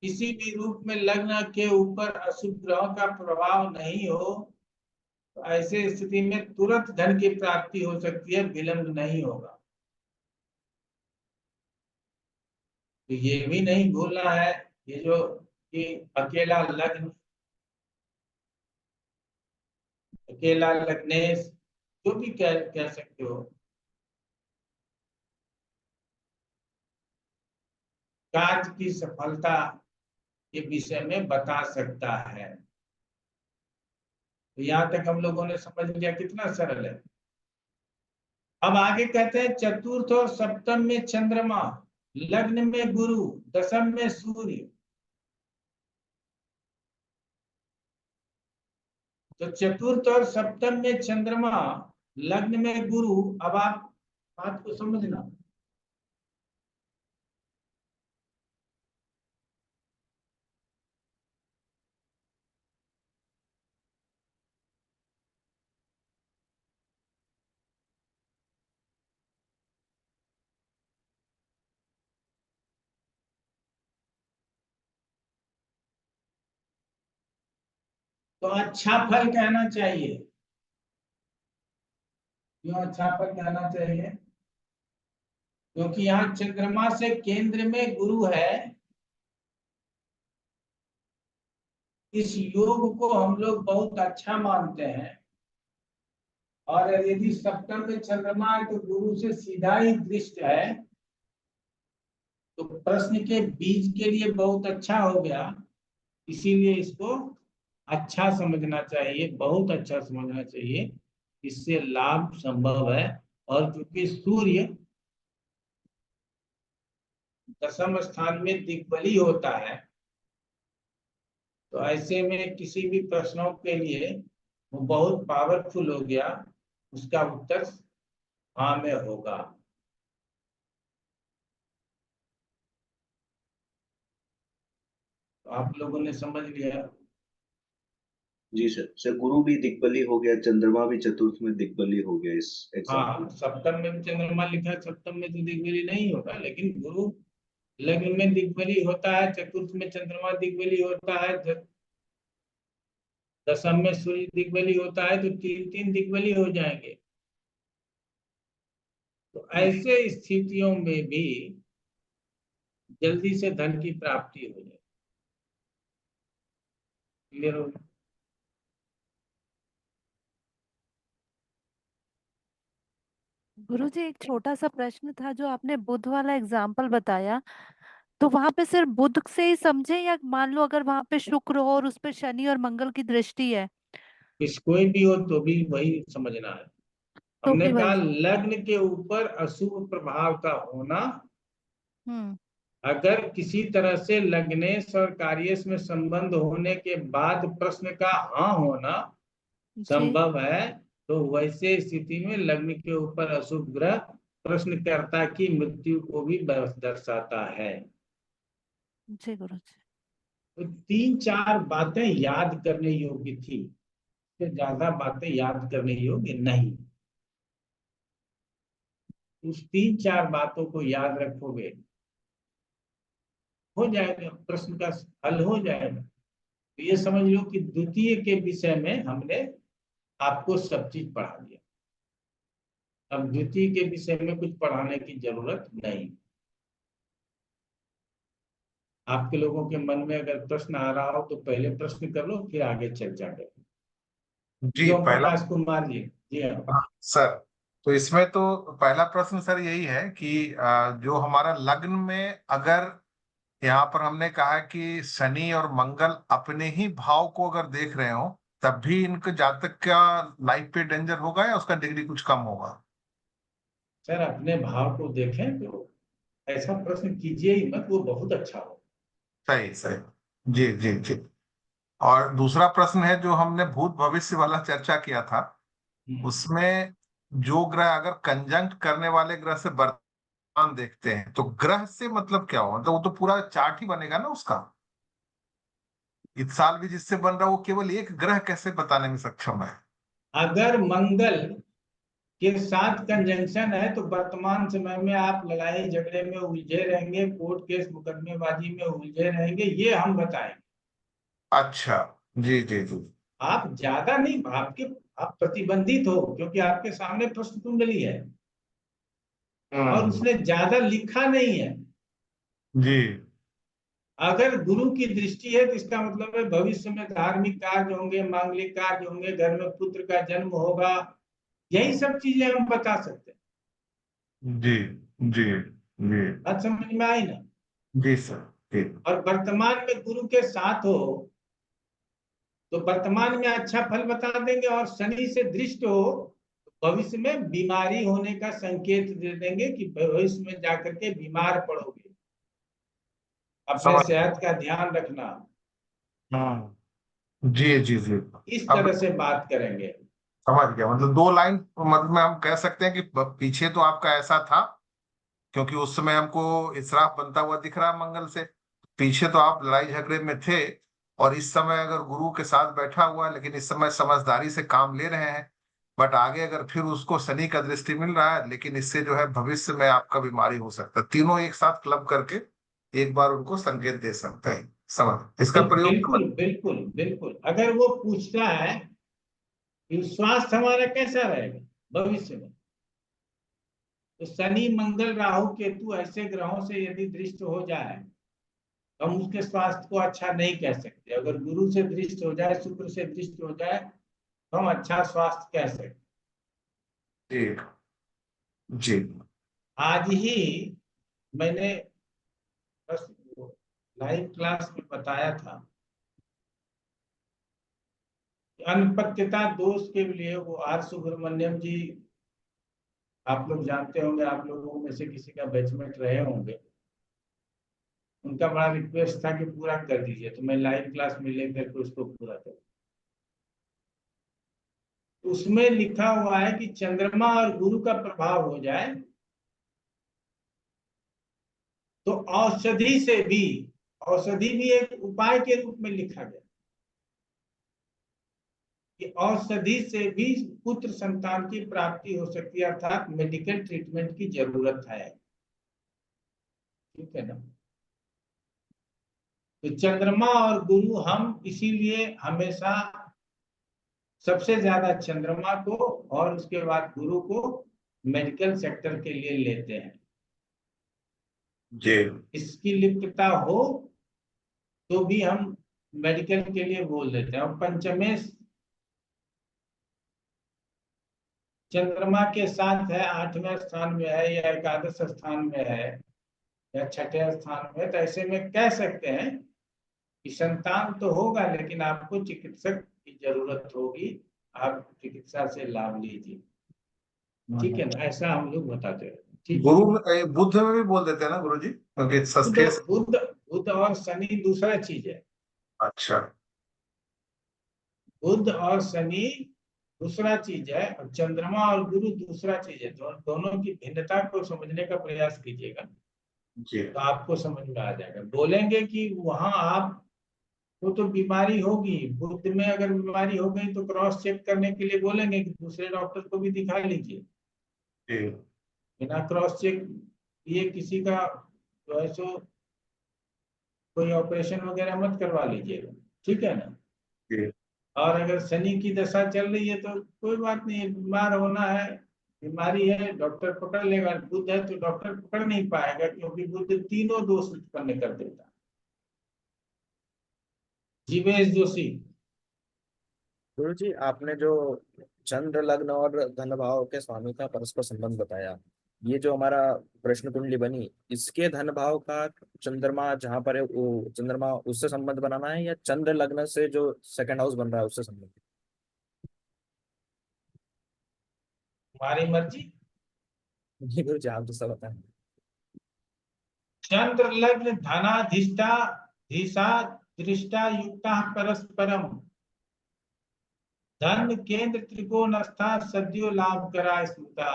किसी भी रूप में लग्न के ऊपर अशुभ ग्रहों का प्रभाव नहीं हो, तो ऐसे स्थिति में तुरंत धन की प्राप्ति हो सकती है, विलंब नहीं होगा। तो ये भी नहीं भूलना है, ये जो कि अकेला लग्न, अकेला लग्नेश, जो भी कह सकते हो, कार्य की सफलता के विषय में बता सकता है। तो यहाँ तक हम लोगों ने समझ लिया, कितना सरल है। अब आगे कहते हैं चतुर्थ और सप्तम में चंद्रमा, लग्न में गुरु, दशम में सूर्य। तो चतुर्थ और सप्तम में चंद्रमा, लग्न में गुरु। अब आप बात को समझना, तो अच्छा फल कहना चाहिए। क्यों अच्छा फल कहना चाहिए? क्योंकि यहाँ चंद्रमा से केंद्र में गुरु है। इस योग को हम लोग बहुत अच्छा मानते हैं। और यदि सप्तम में चंद्रमा है तो गुरु से सीधा ही दृष्ट है, तो प्रश्न के बीज के लिए बहुत अच्छा हो गया। इसीलिए इसको अच्छा समझना चाहिए, बहुत अच्छा समझना चाहिए, इससे लाभ संभव है। और क्योंकि सूर्य दशम स्थान में दिग्बली होता है, तो ऐसे में किसी भी प्रश्नों के लिए वो बहुत पावरफुल हो गया, उसका उत्तर हाँ में होगा। तो आप लोगों ने समझ लिया। जी सर गुरु भी दिग्बली हो गया, चंद्रमा भी चतुर्थ में दिग्बली हो गया इस एग्जाम हाँ, सप्तम में चंद्रमा लिखा है, सप्तम में तो दिग्बली नहीं होगा, लेकिन गुरु लग्न में दिग्बली होता है, चतुर्थ में चंद्रमा दिग्बली होता है, दशम में सूर्य दिग्बली होता है, तो तीन तीन दिग्बली हो जाएंगे। तो ऐसे स्थितियों में भी जल्दी से धन की प्राप्ति हो जाए। क्लियर हो? गुरुजी, एक छोटा सा प्रश्न था, जो आपने बुध वाला एग्जाम्पल बताया, तो वहां पे सिर्फ बुध से ही समझे, या मान लो अगर वहां पे शुक्र हो और उस पे शनि और मंगल की दृष्टि है इस कोई भी हो तो भी वही समझना है। तो हमने भी कहा वही? लग्न के ऊपर अशुभ प्रभाव का होना, हम्म। अगर किसी तरह से लग्नेश और कार्येश में संबंध होने के बाद प्रश्न का हाँ होना जी संभव है, तो वैसे स्थिति में लग्न के ऊपर अशुभ ग्रह प्रश्नकर्ता की मृत्यु को भी दर्शाता है। जी गुरुजी। तो तीन चार बातें याद करने योग्य थी, इससे ज्यादा बातें याद करने योग्य नहीं। उस तीन चार बातों को याद रखोगे, हो जाएगा, प्रश्न का हल हो जाएगा। तो ये समझ लो कि द्वितीय के विषय में हमने आपको सब चीज पढ़ा दिया। अब द्वितीय के विषय में कुछ पढ़ाने की जरूरत नहीं। आपके लोगों के मन में अगर प्रश्न आ रहा हो तो पहले प्रश्न कर लो, फिर आगे चर्चा करो। जी ओम पहला। प्रकाश कुमार जी। जी हाँ। हाँ, सर तो इसमें तो पहला प्रश्न सर यही है कि जो हमारा लग्न में अगर यहाँ पर हमने कहा कि शनि और मंगल अपने ही भाव को अगर देख रहे हो तब भी इनके जातक का लाइफ पे डेंजर होगा या उसका डिग्री कुछ कम होगा? सर अपने भाव को देखें तो ऐसा प्रश्न कीजिए ही मत, वो बहुत अच्छा हो। सही सही। जी जी जी। और दूसरा प्रश्न है, जो हमने भूत भविष्य वाला चर्चा किया था, उसमें जो ग्रह अगर कंजंक्ट करने वाले ग्रह से वर्तमान देखते हैं तो ग्रह से मतलब क्या हो, मतलब वो तो पूरा चार्ट ही बनेगा ना उसका। इस साल भी जिससे बन रहा है वो केवल एक ग्रह कैसे बताने में सक्षम है? अगर मंगल के साथ कंजंक्शन है तो वर्तमान समय में आप लड़ाई झगड़े में उलझे रहेंगे, कोर्ट केस मुकदमेबाजी में उलझे रहेंगे, ये हम बताएंगे। अच्छा। जी जी जी। आप ज्यादा नहीं, आप प्रतिबंधित हो क्योंकि आपके सामने प्रश्न कुंडली है और उसने ज्यादा लिखा नहीं है। जी अगर गुरु की दृष्टि है तो इसका मतलब है भविष्य में धार्मिक कार्य होंगे, मांगलिक कार्य होंगे, घर में पुत्र का जन्म होगा, यही सब चीजें हम बता सकते हैं। जी जी जी बात समझ में आई ना? जी सर। जी और वर्तमान में गुरु के साथ हो तो वर्तमान में अच्छा फल बता देंगे, और शनि से दृष्ट हो तो भविष्य में बीमारी होने का संकेत दे देंगे कि भविष्य में जाकर के बीमार पड़ोगे, अपने समझ। सेहत का ध्यान रखना। जी जी जी। इस अब तरह से बात करेंगे। समझ गया, मतलब दो लाइन मतलब में हम कह सकते हैं कि पीछे तो आपका ऐसा था, क्योंकि उस समय हमको इसराफ बनता हुआ दिख रहा है मंगल से, पीछे तो आप लड़ाई झगड़े में थे, और इस समय अगर गुरु के साथ बैठा हुआ है लेकिन इस समय समझदारी से काम ले रहे हैं, बट आगे अगर फिर उसको शनि का दृष्टि मिल रहा है, लेकिन इससे जो है भविष्य में आपका बीमारी हो सकता है। तीनों एक साथ क्लब करके एक बार उनको संकेत दे सकते हैं। समझ, इसका प्रयोग। बिल्कुल बिल्कुल बिल्कुल। अगर वो पूछता है कि स्वास्थ्य हमारा कैसा रहेगा भविष्य में, तो शनि मंगल राहु केतु ऐसे ग्रहों से यदि दृष्ट हो जाए तो हम उसके स्वास्थ्य को अच्छा नहीं कह सकते। अगर गुरु से दृष्ट हो जाए, शुक्र से दृष्ट हो जाए तो हम अच्छा स्वास्थ्य कह सकते। जी जी आज ही मैंने बस लाइव क्लास में बताया था कि अनपत्यता दोष के लिए वो आर सुब्रमण्यम जी, आप लोग जानते होंगे, आप लोगों में से किसी का बैचमेट रहे होंगे, उनका बड़ा रिक्वेस्ट था कि पूरा कर दीजिए, तो मैं लाइव क्लास में लेकर के उसको पूरा कर। उसमें लिखा हुआ है कि चंद्रमा और गुरु का प्रभाव हो जाए तो औषधि भी एक उपाय के रूप में लिखा गया कि औषधि से भी पुत्र संतान की प्राप्ति हो सकती है, अर्थात मेडिकल ट्रीटमेंट की जरूरत है। ठीक है ना? तो चंद्रमा और गुरु हम इसीलिए हमेशा सबसे ज्यादा चंद्रमा को और उसके बाद गुरु को मेडिकल सेक्टर के लिए लेते हैं। जी इसकी लिप्तता हो तो भी हम मेडिकल के लिए बोल देते हैं। और पंचमे चंद्रमा के साथ है, 8वें स्थान में है या एकादश स्थान में है या छठे स्थान में, तो ऐसे में कह सकते हैं कि संतान तो होगा लेकिन आपको चिकित्सक की जरूरत होगी, आप चिकित्सा से लाभ लीजिए। ठीक है ना? ऐसा हम लोग बताते हैं। ठीक है। गुरु में बुद्ध में भी बोल देते हैं ना गुरु जी, क्योंकि बुध षष्ठी। बुध बुध और शनि दूसरा चीज है। अच्छा। बुध और शनि दूसरा चीज है और चंद्रमा और गुरु दूसरा चीज है। दोनों की भिन्नता को समझने का प्रयास कीजिएगा जी तो आपको समझ में आ जाएगा। बोलेंगे कि वहां आपको तो बीमारी होगी, बुध में अगर बीमारी हो गई तो क्रॉस चेक करने के लिए बोलेंगे कि दूसरे डॉक्टर को भी दिखा लीजिए। जी बिना क्रॉस चेक ये किसी का जो है सो कोई ऑपरेशन वगैरह मत करवा लीजिएगा। ठीक है ना? जी और अगर शनि की दशा चल रही है तो कोई बात नहीं है, बीमार होना है, बीमारी है, डॉक्टर पकड़ लेगा। बुध है तो डॉक्टर पकड़ नहीं पाएगा क्योंकि बुध तीनों दोष उत्पन्न कर देता है। जीवेश जोशी। गुरु जी, आपने जो चंद्र लग्न और धन भाव के स्वामी का परस्पर संबंध बताया, ये जो हमारा प्रश्न कुंडली बनी, इसके धन भाव का चंद्रमा जहाँ पर है वो चंद्रमा उससे संबंध बनाना है, या चंद्र लग्न से जो सेकंड हाउस बन रहा है उससे संबंध? तुम्हारी मर्जी। जी गुरु जी, आप दूसरा बताएं। चंद्र लग्न धनाधिष्ठा धीसा दृष्टा युक्ता परस्परम धन केंद्र त्रिकोणस्था सद्यो लाभ करा स्मृता।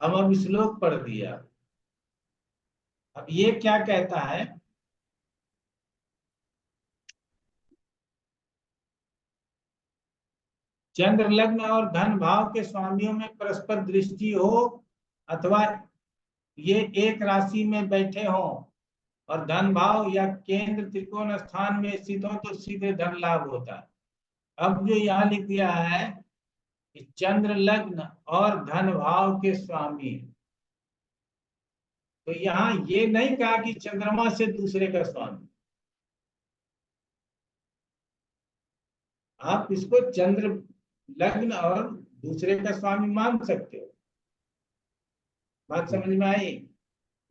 हम अब श्लोक पढ़ दिया। अब ये क्या कहता है, चंद्र लग्न और धन भाव के स्वामियों में परस्पर दृष्टि हो अथवा ये एक राशि में बैठे हो और धन भाव या केंद्र त्रिकोण स्थान में स्थित हो तो सीधे धन लाभ होता है। अब जो यहाँ लिख दिया है कि चंद्र लग्न और धन भाव के स्वामी, तो यहाँ ये नहीं कहा कि चंद्रमा से दूसरे का स्वामी। आप इसको चंद्र लग्न और दूसरे का स्वामी मान सकते हो। बात समझ में आई?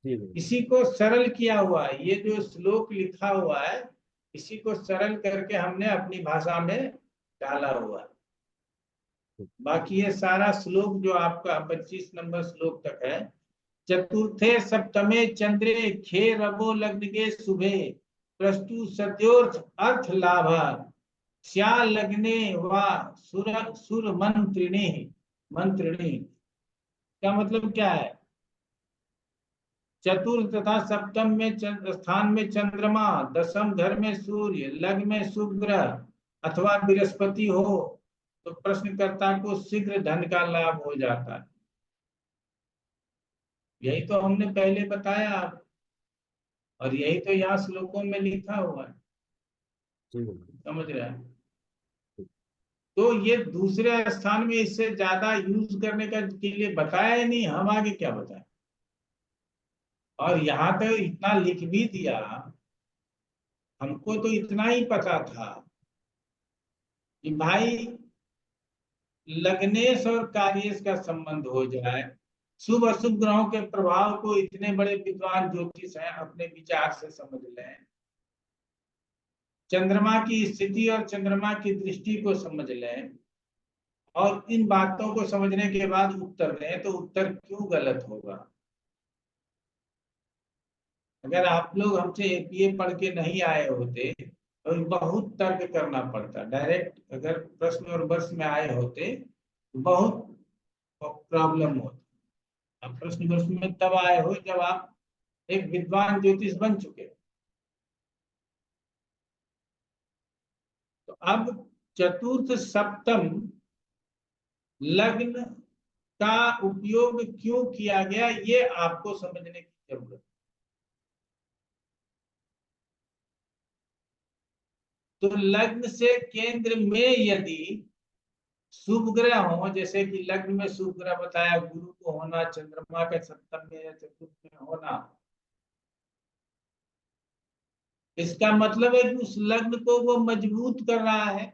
जी गुरु जी। इसी को सरल किया हुआ है, ये जो श्लोक लिखा हुआ है इसी को सरल करके हमने अपनी भाषा में डाला हुआ है। बाकी ये सारा श्लोक जो आपका 25 नंबर श्लोक तक है, चतुर्थे सप्तमे चंद्रे खे रवो लग्न के शुभे प्रस्तु सत्योर्थ अर्थ लाभ श्या लग्ने व सुर मंत्रिणी। क्या मतलब क्या है? चतुर्थ तथा सप्तम में स्थान में चंद्रमा, दशम घर में सूर्य, लग्न में शुभ ग्रह अथवा बृहस्पति हो तो प्रश्नकर्ता को शीघ्र धन का लाभ हो जाता है। यही तो हमने पहले बताया और यही तो यहाँ श्लोकों में लिखा हुआ है। समझ रहे हैं? तो ये दूसरे स्थान में इससे ज्यादा यूज करने का के लिए बताया ही नहीं, हम आगे क्या बताएं। और यहाँ तो इतना लिख भी दिया, हमको तो इतना ही पता था कि भाई लग्नेश और कार्येश का संबंध हो जाए, शुभ अशुभ ग्रहों के प्रभाव को इतने बड़े विद्वान ज्योतिष हैं अपने विचार से समझ लें, चंद्रमा की स्थिति और चंद्रमा की दृष्टि को समझ लें और इन बातों को समझने के बाद उत्तर दें, तो उत्तर क्यों गलत होगा? अगर आप लोग हमसे एपीए पढ़ के नहीं आए होते तो बहुत तर्क करना पड़ता, डायरेक्ट अगर प्रश्न और वर्ष में आए होते बहुत प्रॉब्लम होती। अब प्रश्न वर्ष में तब आए हो जब आप एक विद्वान ज्योतिष बन चुके। तो अब चतुर्थ सप्तम लग्न का उपयोग क्यों किया गया ये आपको समझने की जरूरत है। तो लग्न से केंद्र में यदि शुभ ग्रह हो, जैसे कि लग्न में शुभ ग्रह बताया गुरु को होना, चंद्रमा का सप्तम में या चतुर्थ में होना, इसका मतलब है कि उस लग्न को वो मजबूत कर रहा है।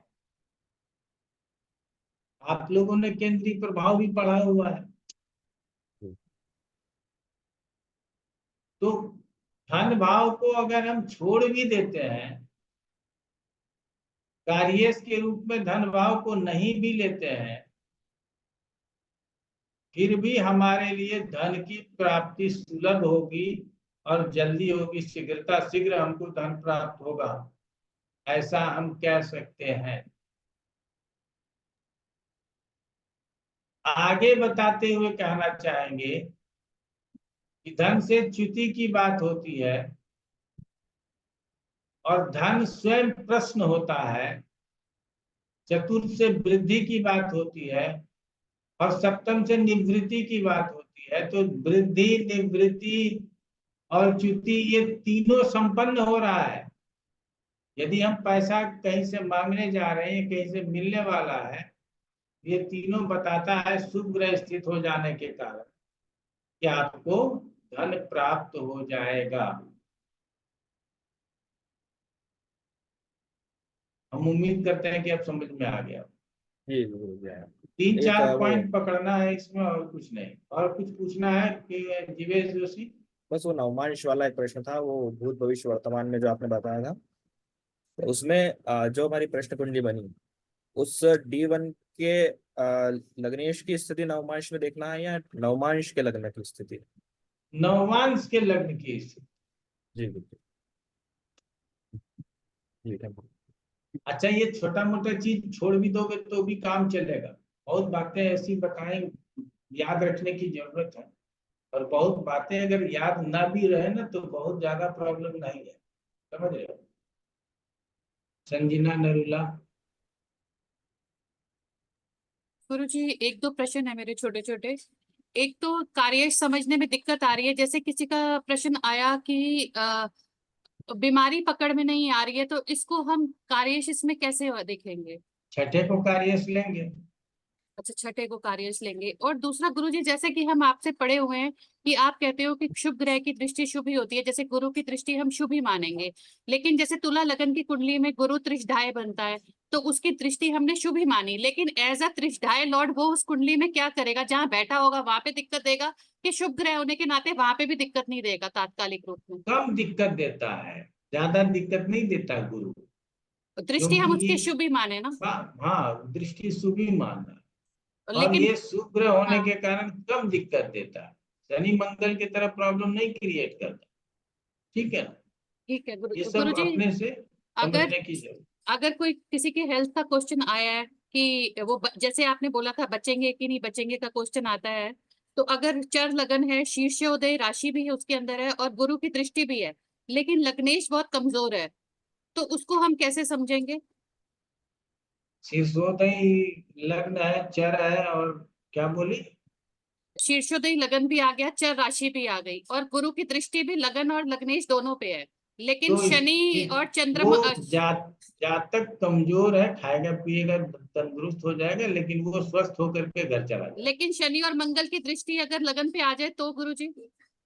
आप लोगों ने केंद्रीय प्रभाव भी पढ़ा हुआ है। तो धन भाव को अगर हम छोड़ भी देते हैं, कार्येश के रूप में धन भाव को नहीं भी लेते हैं, फिर भी हमारे लिए धन की प्राप्ति सुलभ होगी और जल्दी होगी, शीघ्र हमको धन प्राप्त होगा, ऐसा हम कह सकते हैं। आगे बताते हुए कहना चाहेंगे कि धन से च्युति की बात होती है और धन स्वयं प्रश्न होता है, चतुर्थ से वृद्धि की बात होती है और सप्तम से निवृत्ति की बात होती है। तो वृद्धि, निवृत्ति और च्युति ये तीनों संपन्न हो रहा है। यदि हम पैसा कहीं से मांगने जा रहे हैं, कहीं से मिलने वाला है, ये तीनों बताता है शुभ ग्रह स्थित हो जाने के कारण कि आपको धन प्राप्त हो जाएगा। हम उम्मीद करते हैं कि अब समझ में आ गया। जी गुरु जी आया। 3-4 पॉइंट पकड़ना है इसमें और कुछ नहीं। और कुछ पूछना है कि जीवेश जोशी? बस वो नवमांश वाला एक प्रश्न था, वो भूत भविष्य वर्तमान में जो आपने बताया था, तो उसमें जो हमारी प्रश्न कुंडली बनी उस D1 के लग्नेश की स्थिति नवमांश में देखना है या नवमांश के लग्न की स्थिति? नवमांश के लग्न की स्थिति। जी बिल्कुल जी, थैंक यू। अच्छा, ये छोटा मोटा चीज छोड़ भी दोगे तो भी काम चलेगा। बहुत बातें ऐसी बताएं, याद रखने की जरूरत है। और बहुत बातें अगर याद ना भी रहे ना तो बहुत ज्यादा प्रॉब्लम नहीं है, समझ रहे हो। संजीना नरूला। गुरुजी, एक दो प्रश्न है मेरे छोटे छोटे। एक तो कार्येश समझने में दिक्कत आ रही है। जैसे किसी का प्रश्न आया कि बीमारी पकड़ में नहीं आ रही है, तो इसको हम कार्येश इसमें कैसे देखेंगे? छठे को कार्येश लेंगे। अच्छा, छठे को कार्येश लेंगे। और दूसरा गुरुजी, जैसे कि हम आपसे पढ़े हुए हैं कि आप कहते हो कि शुभ ग्रह की दृष्टि शुभ ही होती है, जैसे गुरु की दृष्टि हम शुभ ही मानेंगे। लेकिन जैसे तुला लगन की कुंडली में गुरु त्रिशधाय बनता है, तो उसकी दृष्टि हमने शुभ ही मानी, लेकिन एज अ त्रिशधाय लॉर्ड वो उस कुंडली में क्या करेगा? जहाँ बैठा होगा वहां पे दिक्कत देगा, कि शुभ ग्रह होने के नाते वहां पे भी दिक्कत नहीं देगा तात्कालिक रूप में? कम दिक्कत देता है, ज्यादा दिक्कत नहीं देता गुरु। दृष्टि हम उसकी क्योंकि शुभ ही माने ना। हाँ, दृष्टि शुभ ही मानना। और लेकिन ये शुभ ग्रह होने हाँ, के कारण कम दिक्कत देता है, शनि मंगल की तरह प्रॉब्लम नहीं क्रिएट करता। ठीक है ना, ठीक है ये सब गुरुजी। अपने से अगर समझने की जरूरत। अगर कोई किसी के हेल्थ का क्वेश्चन आया है कि वो जैसे आपने बोला था बचेंगे कि नहीं बचेंगे का क्वेश्चन आता है, तो अगर चर लगन है, शीर्षोदय राशि भी है उसके अंदर है और गुरु की दृष्टि भी है, लेकिन लग्नेश बहुत कमजोर है, तो उसको हम कैसे समझेंगे? शीर्षोदय लग्न है, चर है, और क्या बोली? शीर्षोदय लगन भी आ गया, चर राशि भी आ गई, और गुरु की दृष्टि भी लगन और लग्नेश दोनों पे है, लेकिन तो शनि और वो चंद्रमा जातक कमजोर है, खाएगा पिएगा तंदुरुस्त हो जाएगा, लेकिन वो स्वस्थ होकर के घर चला जाएगा। लेकिन शनि और मंगल की दृष्टि अगर लगन पे आ जाए तो गुरुजी?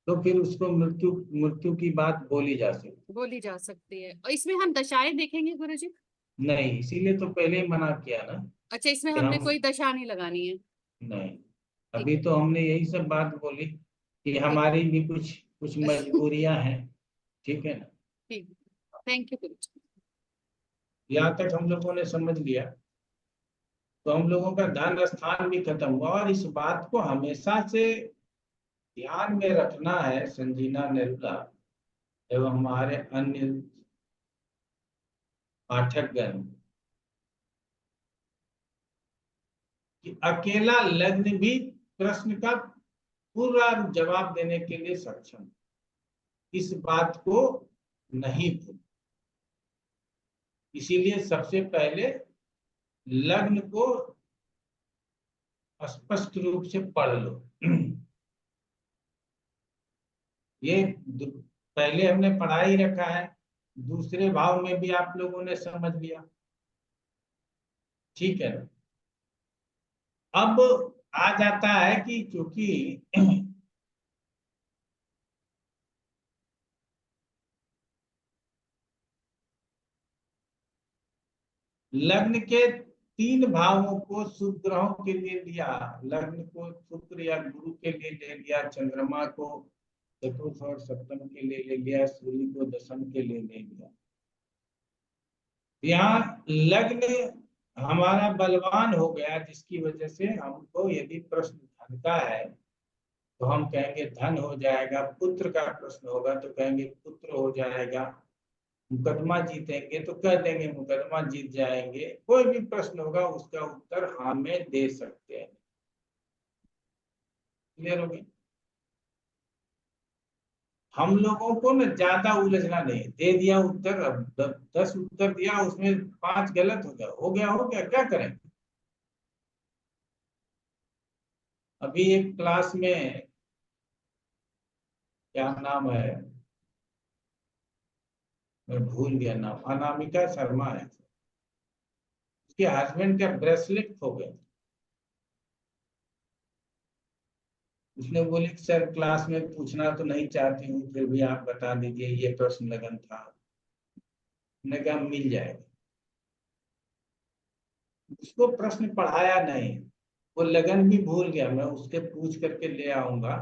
तो फिर उसको मृत्यु मृत्यु की बात बोली जा सकती बोली जा सकती है। और इसमें हम दशाएं देखेंगे गुरुजी? नहीं, इसीलिए तो पहले ही मना किया ना अच्छा, इसमें कि हमने हम कोई दशा नहीं लगानी है? नहीं। ठीक अभी तो हमने यही सब बात बोली कि हमारी भी कुछ कुछ मजबूरियां हैं। ठीक है ना, ठीक। थैंक यू गुरुजी। यहाँ तक हम लोगों ने समझ लिया। तो हम लोगों का धन स्थान भी खत्म हुआ, और इस बात को हमेशा से ध्यान में रखना है संजीना नेरुला एवं हमारे अन्य पाठकगण, कि अकेला लग्न भी प्रश्न का पूरा जवाब देने के लिए सक्षम है। इस बात को नहीं भूल। इसीलिए सबसे पहले लग्न को स्पष्ट रूप से पढ़ लो। ये पहले हमने पढ़ा ही रखा है, दूसरे भाव में भी आप लोगों ने समझ लिया। ठीक है ना, अब आ जाता है कि क्योंकि लग्न के 3 भावों को शुभ ग्रहों के लिए लिया, लग्न को शुक्र या गुरु के लिए ले लिया, चंद्रमा को चतुर्थ और सप्तम के लिए ले लिया, सूर्य को दशम के लिए ले लिया। यहाँ लग्न हमारा बलवान हो गया, जिसकी वजह से हमको यदि प्रश्न धन का है तो हम कहेंगे धन हो जाएगा, पुत्र का प्रश्न होगा तो कहेंगे पुत्र हो जाएगा, मुकदमा जीतेंगे तो कह देंगे मुकदमा जीत जाएंगे। कोई भी प्रश्न होगा उसका उत्तर हमें दे सकते हैं। क्लियर हो गया? हम लोगों को ना ज्यादा उलझना नहीं, दे दिया उत्तर, अब 10 उत्तर दिया उसमें 5 गलत हो गया क्या करें। अभी एक क्लास में क्या नाम है, मैं भूल गया नाम, अनामिका शर्मा है, उसके हस्बैंड का ब्रेसलेट खो गया। उसने बोली सर क्लास में पूछना तो नहीं चाहती हूँ, फिर भी आप बता दीजिए ये प्रश्न लगन था। मैंने कहा मिल जाएगा। उसको प्रश्न पढ़ाया नहीं, वो लगन भी भूल गया, मैं उसके पूछ करके ले आऊंगा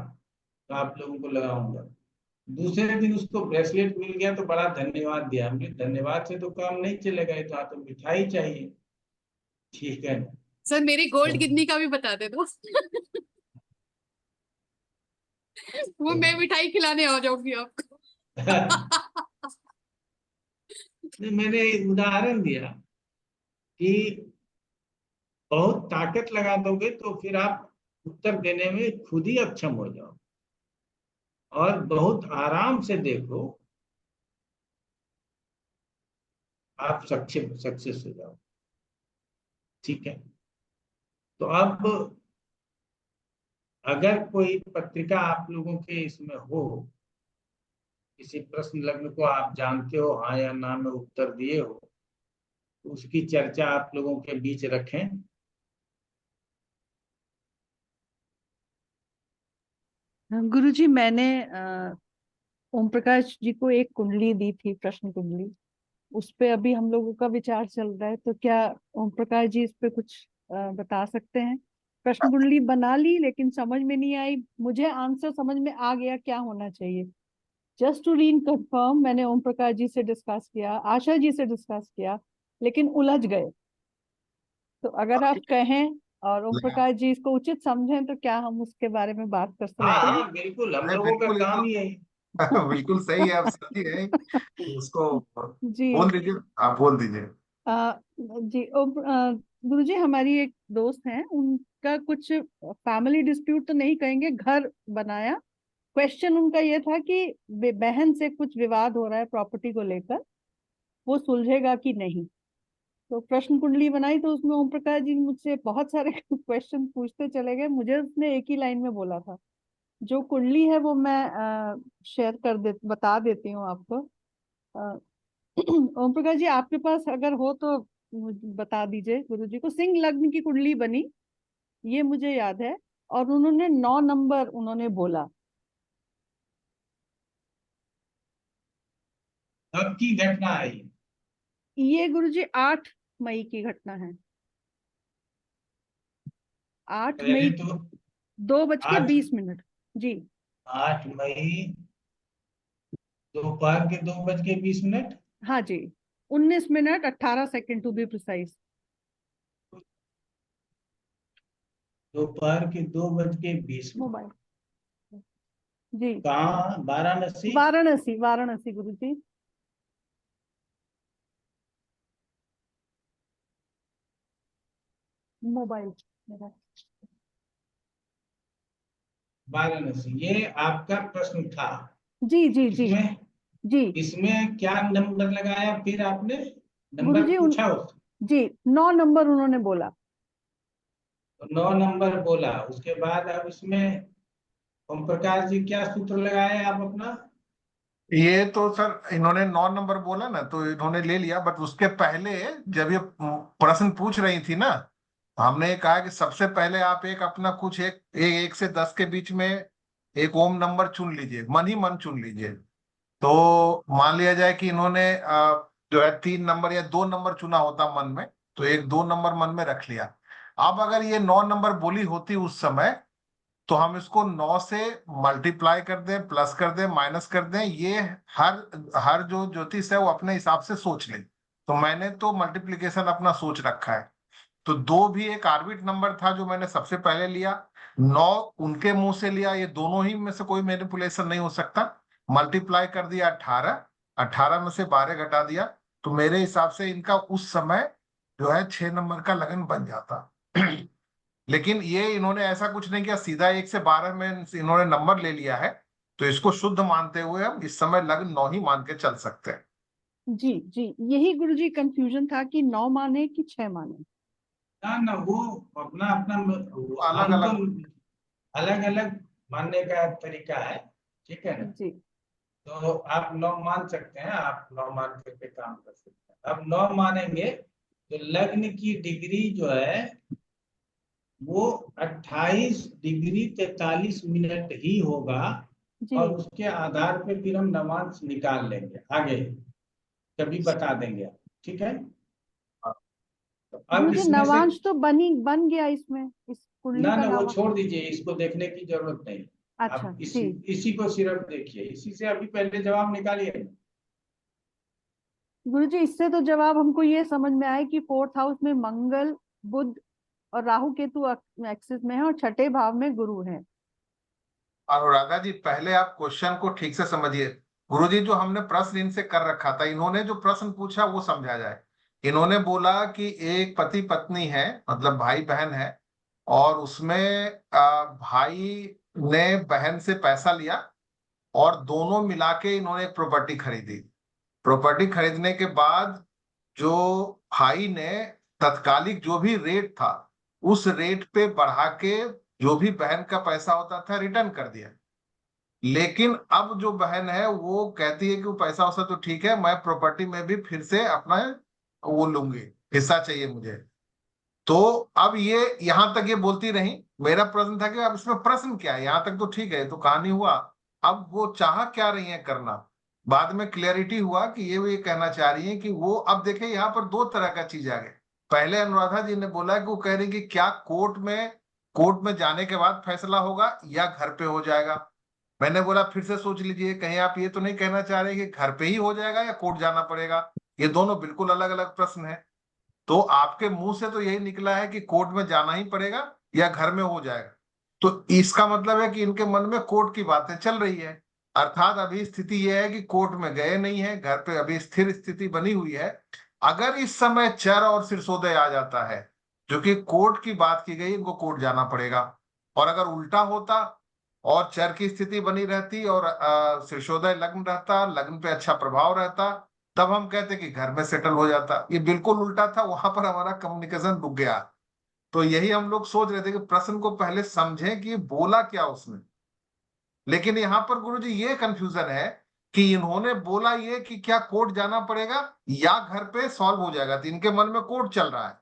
तो आप लोगों को लगाऊंगा। दूसरे दिन उसको ब्रेसलेट मिल गया तो बड़ा धन्यवाद दिया। हमने धन्यवाद से तो काम नहीं चलेगा, तो मिठाई चाहिए। ठीक है सर मेरी गोल्ड किडनी का भी बता दे दो। वो मैं मिठाई खिलाने आ जाऊंगी आपको। नहीं, मैंने उदाहरण दिया कि बहुत ताकत लगा दोगे तो फिर आप उत्तर देने में खुद ही अक्षम हो जाओ, और बहुत आराम से देखो आप सक्सेस हो जाओ। ठीक है, तो अब अगर कोई पत्रिका आप लोगों के इसमें हो, किसी प्रश्न लग्न को आप जानते हो, हाँ या ना में उत्तर दिए हो, तो उसकी चर्चा आप लोगों के बीच रखें। गुरुजी, मैंने ओम प्रकाश जी को एक कुंडली दी थी, प्रश्न कुंडली, उस पे अभी हम लोगों का विचार चल रहा है, तो क्या ओम प्रकाश जी इस पे कुछ बता सकते हैं? प्रश्न कुंडली बना ली लेकिन समझ में नहीं आई, मुझे आंसर समझ में आ गया क्या होना चाहिए। जस्ट टू रीन कंफर्म, मैंने ओम प्रकाश जी से डिस्कस किया, आशा जी से डिस्कस किया, लेकिन उलझ गए। तो अगर आप कहें और ओम प्रकाश जी इसको उचित समझें तो क्या हम उसके बारे में बात कर सकते हाँ हैं? हाँ, बिल्कुल, हम अरे लोगों का बिल्कुल, ये काम तो ही है। बिल्कुल सही है, आप सही है। उसको जी बोल दीजिए, आप बोल दीजिए। जी गुरुजी, हमारी एक दोस्त है, उनका कुछ फैमिली डिस्प्यूट तो नहीं कहेंगे, घर बनाया। क्वेश्चन उनका ये था कि बहन से कुछ विवाद हो रहा है प्रॉपर्टी को लेकर, वो सुलझेगा कि नहीं। तो प्रश्न कुंडली बनाई तो उसमें ओम प्रकाश जी मुझसे बहुत सारे क्वेश्चन पूछते चले गए। मुझे उसने एक ही लाइन में बोला था, जो कुंडली है वो मैं शेयर बता देती हूँ आपको। अ, ओम प्रकाश जी, आपके पास अगर हो तो बता दीजिए। गुरु जी को सिंह लग्न की कुंडली बनी, ये मुझे याद है, और उन्होंने 9 नंबर उन्होंने बोला। कब की घटना है ये? ये गुरु जी 8 मई की घटना है। 8 पहले मई तो 2:20 जी। 8 मई दोपहर के 2:20। हाँ जी, 19 minute 18 second to be precise. दोपहर के 2:20। मोबाइल जी। कहाँ? वाराणसी? वाराणसी, वाराणसी गुरु जी। मोबाइल मेरा। वाराणसी, ये आपका प्रश्न था। जी जी जी इसमें जी। इसमें क्या नंबर लगाया फिर आपने? गुरु नंबर जी पूछा उससे? जी 9 नंबर उन्होंने बोला। तो 9 नंबर बोला, उसके बाद अब इसमें ओम प्रकाश जी क्या सूत्र लगाए आप अपना? ये तो सर इन्होंने 9 नंबर बोला ना, तो इन्होंने ले लिया, बट उसके पहले जब ये प्रश्न पूछ रही थी ना, हमने कहा कि सबसे पहले आप एक अपना कुछ एक से 10 के बीच में एक ओम नंबर चुन लीजिए, मन ही मन चुन लीजिए। तो मान लिया जाए कि इन्होंने जो है 3 नंबर या 2 नंबर चुना होता मन में, तो एक 2 नंबर मन में रख लिया। अब अगर ये 9 नंबर बोली होती उस समय, तो हम इसको 9 से मल्टीप्लाई कर दें, प्लस कर दें, माइनस कर दें, ये हर हर जो ज्योतिष है वो अपने हिसाब से सोच ले। तो मैंने तो मल्टीप्लीकेशन अपना सोच रखा है। तो 2 भी एक आर्बिट नंबर था जो मैंने सबसे पहले लिया, 9 उनके मुंह से लिया, ये दोनों ही में से कोई मैनिपुलेशन नहीं हो सकता। मल्टीप्लाई कर दिया 18, 18 में से 12 घटा दिया, तो मेरे हिसाब से इनका उस समय जो है 6 नंबर का लगन बन जाता। लेकिन ये इन्होंने ऐसा कुछ नहीं किया, सीधा 1 से 12 में इन्होंने नंबर ले लिया है, तो इसको शुद्ध मानते हुए हम इस समय लग्न 9 ही मान के चल सकते हैं। जी जी, यही गुरुजी कंफ्यूजन था कि 9 माने कि 6 माने। ना ना, वो अपना अपना अलग हम तो अलग अलग अलग मानने का तरीका है। ठीक है ना? जी तो आप 9 मान सकते हैं, आप 9 मान करके काम कर सकते हैं। अब 9 मानेंगे तो लग्न की डिग्री जो है वो 28 डिग्री 43 मिनट ही होगा, जी। और उसके आधार पे फिर हम नवांश निकाल लेंगे, आगे कभी बता देंगे आप। ठीक है? तो अब गुरुजी इसमें से नवांश तो बन गया इसमें, इस कुंडली ना का ना, वो नवा। छोड़ दीजिए, इसको देखने की जरूरत नहीं। अच्छा आप ठीक। इसी को सिर्फ देखिए, इसी से अभी पहले जवाब निकालिए। गुरुजी इससे तो जवाब हमको ये समझ में आया कि 4th हाउस में मंगल बुध और राहु केतु एक्सिस में है और छठे भाव में गुरु है। अनुराधा जी, पहले आप क्वेश्चन को ठीक से समझिए। गुरुजी, जो हमने प्रश्न इनसे कर रखा था, इन्होंने जो प्रश्न पूछा वो समझा जाए। इन्होंने बोला कि एक पति पत्नी है, मतलब भाई बहन है, और उसमें भाई ने बहन से पैसा लिया और दोनों मिला के इन्होंने एक प्रॉपर्टी खरीदी। प्रॉपर्टी खरीदने के बाद जो भाई ने तत्कालिक जो भी रेट था उस रेट पे बढ़ा के जो भी बहन का पैसा होता था रिटर्न कर दिया। लेकिन अब जो बहन है वो कहती है कि वो पैसा वैसा तो ठीक है, मैं प्रॉपर्टी में भी फिर से अपना वो लूंगी, हिस्सा चाहिए मुझे। तो अब ये यहां तक ये बोलती रही। मेरा प्रश्न था कि अब इसमें प्रश्न क्या है, यहां तक तो ठीक है, तो कहानी हुआ। अब वो चाह क्या रही है करना, बाद में क्लियरिटी हुआ कि ये कहना चाह रही है कि वो, अब देखे यहाँ पर दो तरह का चीज आ गई। पहले अनुराधा जी ने बोला कि वो कह रही कि क्या कोर्ट में जाने के बाद फैसला होगा या घर पे हो जाएगा। मैंने बोला फिर से सोच लीजिए, कहीं आप ये तो नहीं कहना चाह रहे कि घर पे ही हो जाएगा या कोर्ट जाना पड़ेगा। ये दोनों बिल्कुल अलग अलग प्रश्न है। तो आपके मुंह से तो यही निकला है कि कोर्ट में जाना ही पड़ेगा या घर में हो जाएगा। तो इसका मतलब है कि इनके मन में कोर्ट की बातें चल रही है, अर्थात अभी स्थिति यह है कि कोर्ट में गए नहीं है, घर पे अभी स्थिर स्थिति बनी हुई है। अगर इस समय चर और सिरसोदय आ जाता है, जो कि कोर्ट की बात की गई, इनको कोर्ट जाना पड़ेगा। और अगर उल्टा होता और चर की स्थिति बनी रहती और सिरसोदय लग्न रहता, लग्न पे अच्छा प्रभाव रहता, तब हम कहते कि घर में सेटल हो जाता। ये बिल्कुल उल्टा था, वहां पर हमारा कम्युनिकेशन रुक गया। तो यही हम लोग सोच रहे थे कि प्रश्न को पहले समझें कि बोला क्या उसने। लेकिन यहाँ पर गुरुजी ये कंफ्यूजन है कि इन्होंने बोला ये कि क्या कोर्ट जाना पड़ेगा या घर पे सॉल्व हो जाएगा, तो इनके मन में कोर्ट चल रहा है।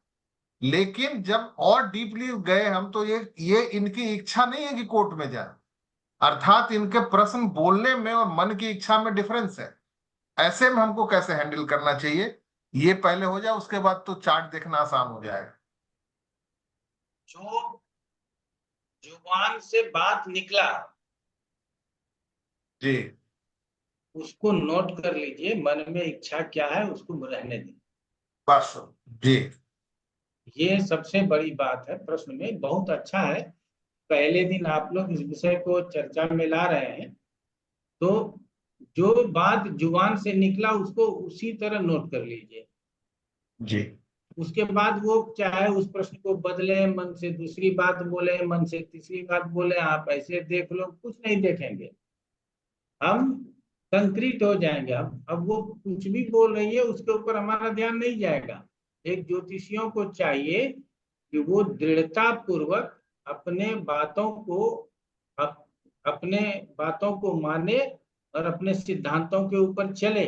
लेकिन जब और डीपली गए हम, तो ये इनकी इच्छा नहीं है कि कोर्ट में जाए, अर्थात इनके प्रश्न बोलने में और मन की इच्छा में डिफरेंस है। ऐसे में हमको कैसे हैंडल करना चाहिए, ये पहले हो जाए, उसके बाद तो चार्ट देखना आसान हो जाएगा। जो जुबान से बात निकला जी, उसको नोट कर लीजिए, मन में इच्छा क्या है उसको रहने दीजिए, बस जी। ये सबसे बड़ी बात है। प्रश्न में बहुत अच्छा है, पहले दिन आप लोग इस विषय को चर्चा में ला रहे हैं, तो जो बात जुबान से निकला उसको उसी तरह नोट कर लीजिए। जी, उसके बाद वो चाहे उस प्रश्न को बदले, मन से दूसरी बात बोले, मन से तीसरी बात बोले, आप ऐसे देख लो, कुछ नहीं देखेंगे, हम कंक्रीट हो जाएंगे। अब वो कुछ भी बोल रही है उसके ऊपर हमारा ध्यान नहीं जाएगा। एक ज्योतिषियों को चाहिए कि वो दृढ़ता पूर्वक अपने बातों को माने और अपने सिद्धांतों के ऊपर चले।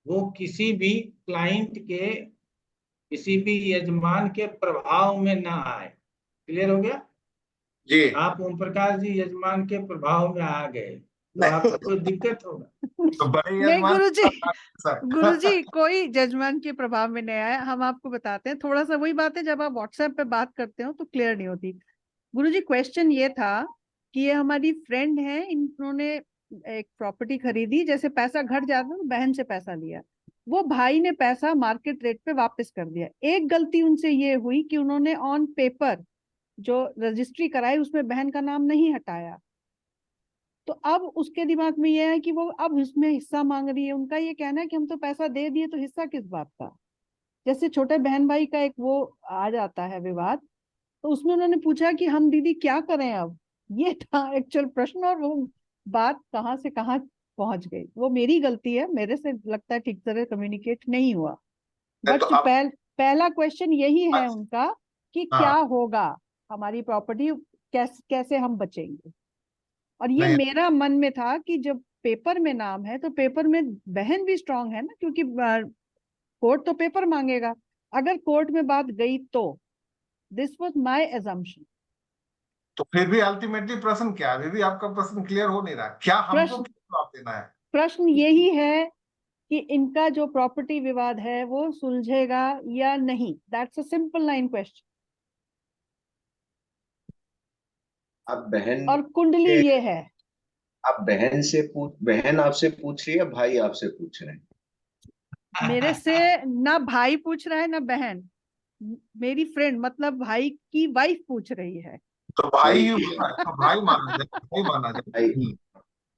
वो किसी भी क्लाइंट के, किसी भी यजमान के प्रभाव में ना आए। क्लियर हो गया? जी। आप ओम प्रकाश जी यजमान के प्रभाव में आ गए तो आपको कोई दिक्कत होगा? तो बड़े नहीं यजमान गुरुजी, सर। गुरुजी कोई जजमान के प्रभाव में नहीं आया। हम आपको बताते हैं, थोड़ा सा वही बात है, जब आप व्हाट्सएप पे बात करते हो तो क्लियर नहीं होती। गुरुजी क्वेश्चन ये था कि ये हमारी फ्रेंड है, इन्होंने एक प्रॉपर्टी खरीदी, जैसे पैसा घट जाता है तो बहन से पैसा लिया, वो भाई ने पैसा मार्केट रेट पे वापस कर दिया। एक गलती उनसे ये हुई कि उन्होंने ऑन पेपर जो रजिस्ट्री कराई उसमें बहन का नाम नहीं हटाया। तो अब उसके दिमाग में ये है कि वो अब इसमें हिस्सा मांग रही है। उनका ये कहना है कि हम तो पैसा दे दिए तो हिस्सा किस बात का। जैसे छोटे बहन भाई का एक वो आ जाता है विवाद, तो उसमें उन्होंने पूछा कि हम दीदी क्या करें अब, ये था एक्चुअल प्रश्न। और वो बात कहाँ से कहाँ पहुंच गई, वो मेरी गलती है, मेरे से लगता है ठीक तरह कम्युनिकेट नहीं हुआ। बट तो अब पहला क्वेश्चन यही है उनका कि क्या हाँ, होगा, हमारी प्रॉपर्टी कैसे हम बचेंगे। और ये नहीं मेरा मन में था कि जब पेपर में नाम है तो पेपर में बहन भी स्ट्रांग है ना, क्योंकि कोर्ट तो पेपर मांगेगा। अगर कोर्ट में बात गई तो दिस वाज माय अजम्पशन। तो फिर भी अल्टीमेटली प्रश्न क्या है, अभी भी आपका प्रश्न क्लियर हो नहीं रहा, क्या हमको प्रश्न क्या जवाब देना है? प्रश्न यही है कि इनका जो प्रॉपर्टी विवाद है वो सुलझेगा या नहीं। That's a simple line question. अब बहन और कुंडली के- ये है। आप बहन आपसे पूछ रही है, भाई आपसे पूछ रहे हैं? मेरे से ना भाई पूछ रहा है ना बहन, मेरी फ्रेंड मतलब भाई की वाइफ पूछ रही है। तो भाई ही होता है, तो भाई माना जाए, भाई माना जाए। भाई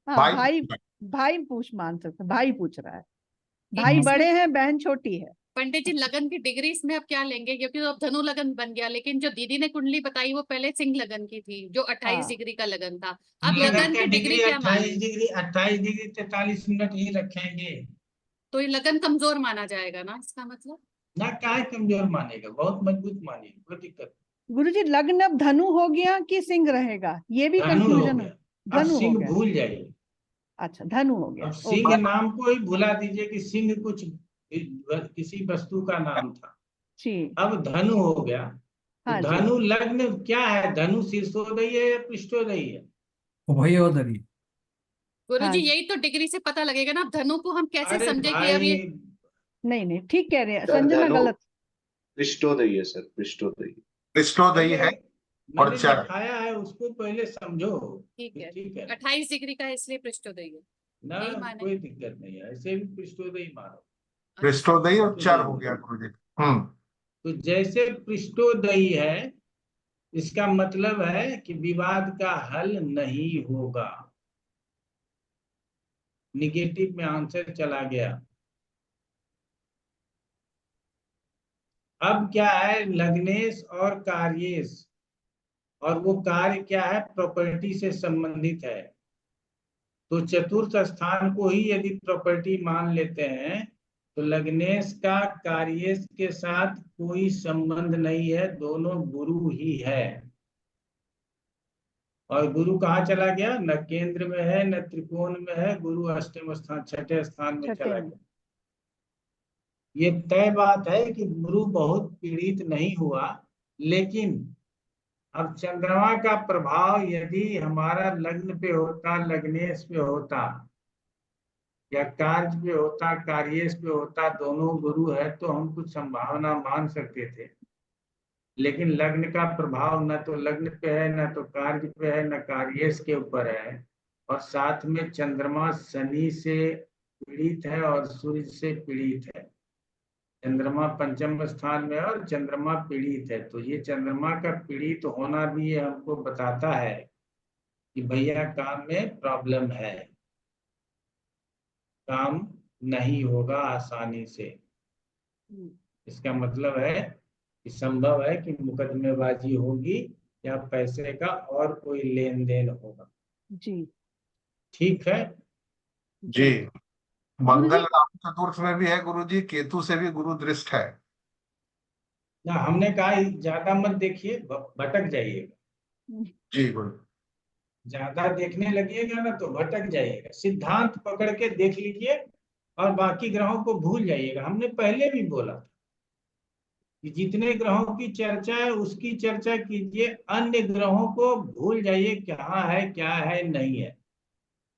हाँ भाई भाई, पूछ रहा है। भाई पूछ मान सकते, भाई पूछ रहा है। एक भाई इसमें बड़े हैं, बहन छोटी है। पंडित जी लगन की डिग्री इसमें अब क्या लेंगे, क्योंकि तो अब धनु लगन बन गया, लेकिन जो दीदी ने कुंडली बताई वो पहले सिंह लगन की थी, जो 28 हाँ डिग्री का लगन था। अब लगन लगन का की डिग्री क्या 28 माने? डिग्री 28 डिग्री 43 मिनट ही रखेंगे। तो ये लगन कमजोर माना जाएगा ना, इसका मतलब? ना काय कमजोर मानेगा, बहुत मजबूत मानेगा, कोई दिक्कत गुरुजी, लग्न अब धनु हो गया कि सिंह रहेगा, ये भी नहीं। धनु हो कंफ्यूजन है। गया, अब धनु हो सिंह गया, भूल जाइए। अच्छा धनु हो गया, अब ओके। सिंह नाम को ही भुला दीजिए कि सिंह कुछ किसी वस्तु का नाम था। जी अब धनु हो गया, तो हाँ जी। धनु लग्न क्या है? धनु शीर्षोदयी है या पृष्ठोदयी है? उभयोदरी। गुरुजी हाँ यही तो डिग्री से पता लगेगा ना। अब धनु को हम कैसे अरे समझे कि अब भाई, ये नहीं नहीं, ठीक कह रहे हैं सर संजना, धनु गलत। पृष्ठोदयी है सर, पृष्ठोदयी। पृष्ठोदयी अरे है और मैंने चर। दिखाया है, उसको पहले समझो। ठीक है, ठीक है 28 डिग्री का है इसलिए पृष्ठोदय है, ना, यही माने। कोई दिक्कत नहीं है, ऐसे भी पृष्ठोदयी मानो। अच्छा, पृष्ठोदयी और चर पृष्ठोदयी हो गया मानो। गुरुजी। तो जैसे पृष्ठोदयी है, इसका मतलब है कि विवाद का हल नहीं होगा। निगेटिव में आंसर चला गया। अब क्या है? लग्नेश और कार्येश, और वो कार्य क्या है? प्रॉपर्टी से संबंधित है। तो चतुर्थ स्थान को ही यदि प्रॉपर्टी मान लेते हैं, तो लग्नेश का कार्येश के साथ कोई संबंध नहीं है, दोनों गुरु ही है। और गुरु कहाँ चला गया? न केंद्र में है न त्रिकोण में है, गुरु अष्टम स्थान, छठे स्थान में छठे चला में। गया। ये तय बात है कि गुरु बहुत पीड़ित नहीं हुआ, लेकिन अब चंद्रमा का प्रभाव यदि हमारा लग्न पे होता, लग्नेश पे होता, या कार्य पे होता, कार्येश पे होता, दोनों गुरु है, तो हम कुछ संभावना मान सकते थे। लेकिन लग्न का प्रभाव न तो लग्न पे है, न तो कार्य पे है, न कार्येश के ऊपर है, और साथ में चंद्रमा शनि से पीड़ित है और सूर्य से पीड़ित है। चंद्रमा पंचम स्थान में है और चंद्रमा पीड़ित है, तो ये चंद्रमा का पीड़ित होना भी ये हमको बताता है कि भैया काम में प्रॉब्लम है, काम नहीं होगा आसानी से। इसका मतलब है कि संभव है कि मुकदमेबाजी होगी या पैसे का और कोई लेन देन होगा। जी ठीक है। जी। मंगल गुरुजी, राहु चतुर्थ में भी है गुरुजी, केतु से भी गुरु दृष्ट है। ना हमने कहा ज्यादा मत देखिए, भटक जाइएगा। जी गुरु। ज्यादा देखने लगिएगा ना तो भटक जाइएगा। सिद्धांत पकड़ के देख लीजिए और बाकी ग्रहों को भूल जाइएगा। हमने पहले भी बोला था कि जितने ग्रहों की चर्चा है उसकी चर्चा कीजिए, अन्य ग्रहों को भूल जाइए, क्या है नहीं है।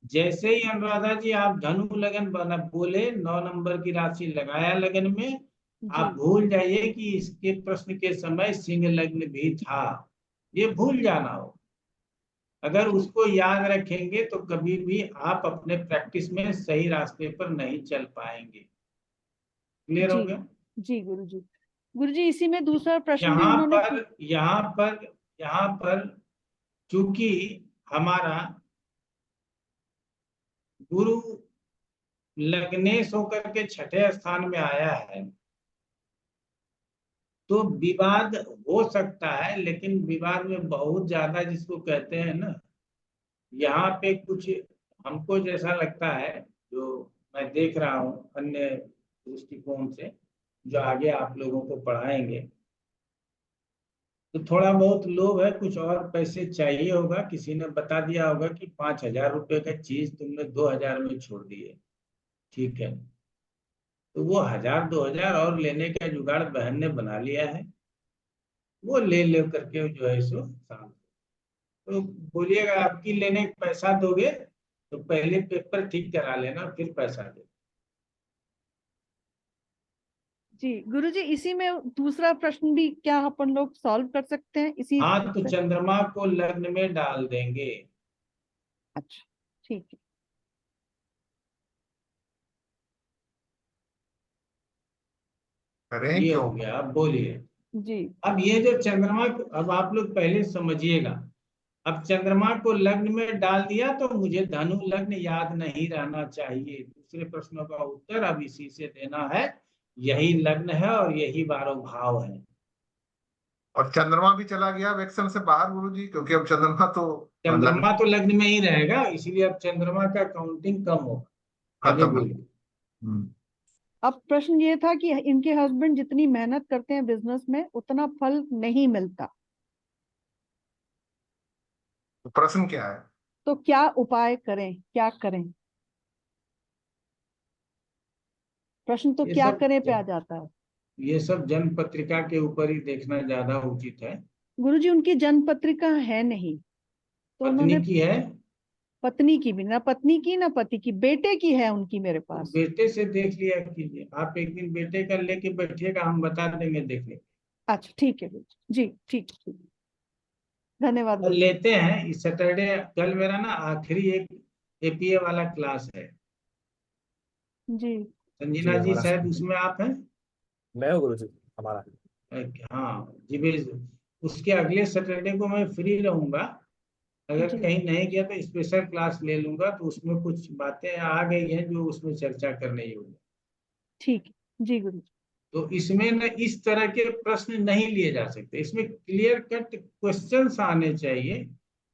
जैसे ही अनुराधा जी आप धनु लगन बना बोले, 9 नंबर की राशि लगाया लगन में, आप जी भूल जाइए कि इसके प्रश्न के समय सिंह लग्न भी था, ये भूल जाना हो। अगर उसको याद रखेंगे तो कभी भी आप अपने प्रैक्टिस में सही रास्ते पर नहीं चल पाएंगे। क्लियर जी हो गया? जी गुरुजी। गुरुजी, इसी में दूसरा प्रश्न भी यहाँ उन्होंने पर यहाँ पर यहाँ पर चूंकि हमारा गुरु लग्नेश होकर के छठे स्थान में आया है, तो विवाद हो सकता है, लेकिन विवाद में बहुत ज्यादा जिसको कहते हैं ना, यहाँ पे कुछ हमको जैसा लगता है, जो मैं देख रहा हूँ अन्य दृष्टिकोण से, जो आगे आप लोगों को पढ़ाएंगे, तो थोड़ा बहुत लोभ है, कुछ और पैसे चाहिए होगा। किसी ने बता दिया होगा कि 5,000 रुपए का चीज तुमने 2,000 में छोड़ दिए, ठीक है, तो वो 1,000 2,000 और लेने का जुगाड़ बहन ने बना लिया है, वो ले करके जो है सो शांत। तो बोलिएगा आपकी लेने का पैसा दोगे तो पहले पेपर ठीक करा लेना, फिर पैसा दे। जी गुरुजी, इसी में दूसरा प्रश्न भी क्या अपन लोग सॉल्व कर सकते हैं इसी हाँ, तो पे? चंद्रमा को लग्न में डाल देंगे। अच्छा ठीक है। करें ये क्यों? हो गया, अब बोलिए। जी अब ये जो चंद्रमा, अब आप लोग पहले समझिएगा, अब चंद्रमा को लग्न में डाल दिया तो मुझे धनु लग्न याद नहीं रहना चाहिए। दूसरे प्रश्नों का उत्तर अब इसी से देना है। यही लग्न है और यही 12 भाव है। और चंद्रमा भी चला गया वेक्शन से बाहर गुरुजी, क्योंकि अब चंद्रमा तो चंद्रमा तो लग्न में ही रहेगा, इसीलिए अब चंद्रमा का काउंटिंग कम होगा। आगे खत्म। बोलिए। अब प्रश्न ये था कि इनके हस्बैंड जितनी मेहनत करते हैं बिजनेस में उतना फल नहीं मिलता, तो प्रश्न क्या है? तो क्या उपाय करें, क्या करें? प्रश्न तो ये क्या सब करें पे आ जाता है। ये सब जन्म पत्रिका के ऊपर ही देखना ज्यादा उचित है। गुरुजी उनकी जन्म पत्रिका है नहीं, तो पत्नी उन्होंने की है, पत्नी की भी, ना पत्नी की ना पति की, बेटे की है उनकी मेरे तो पास। बेटे से देख लिया कीजिए। आप एक दिन बेटे का लेके बैठिएगा, हम बता देंगे, देख लेंगे। अच्छा ठीक है गुरुजी, जी ठीक ठीक, धन्यवाद और गुरुजी। लेते हैं इस सैटरडे, कल मेरा ना आखिरी एक एपीए वाला क्लास है। जी संजीना जी हमारा शायद उसमें आप हैं। मैं हूँ गुरुजी, हमारा। हाँ जी उसके अगले सैटरडे को मैं फ्री रहूंगा। अगर जी कहीं नहीं गया तो स्पेशल क्लास ले लूंगा, तो उसमें कुछ बातें आ गई हैं जो उसमें चर्चा करनी होगी। ठीक है जी गुरुजी। तो इसमें न इस तरह के प्रश्न नहीं लिए जा सकते, इसमें क्लियर कट क्वेश्चंस आने चाहिए।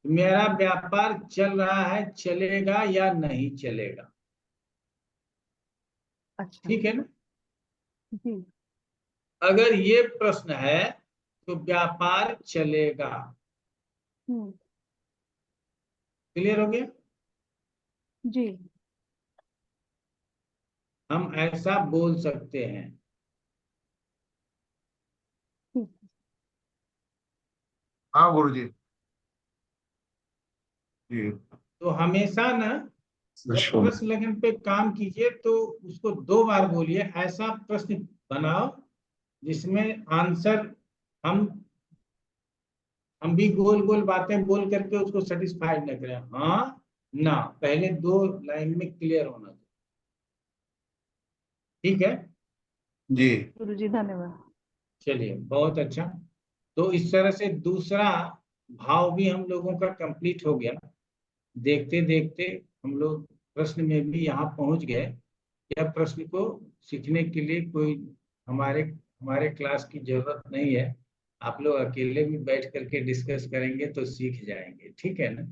मेरा व्यापार चल रहा है, चलेगा या नहीं चलेगा, अच्छा ठीक है ना। जी अगर ये प्रश्न है तो व्यापार चलेगा। हम्म क्लियर हो गया। जी हम ऐसा बोल सकते हैं। ठीक हाँ गुरुजी जी। तो हमेशा ना जब प्रश्न लेखन पे काम कीजिए तो उसको 2 बार बोलिए। ऐसा प्रश्न बनाओ जिसमें आंसर हम भी गोल गोल बातें बोल करके उसको सेटिस्फाइड न करें। हाँ ना, पहले 2 लाइन में क्लियर होना चाहिए, ठीक है। जी गुरुजी धन्यवाद। चलिए बहुत अच्छा। तो इस तरह से दूसरा भाव भी हम लोगों का कंप्लीट हो गया। देखते देखते हम लोग प्रश्न में भी यहाँ पहुंच गए। यह प्रश्न को सीखने के लिए कोई हमारे हमारे क्लास की जरूरत नहीं है। आप लोग अकेले भी बैठ करके डिस्कस करेंगे तो सीख जाएंगे, ठीक है ना।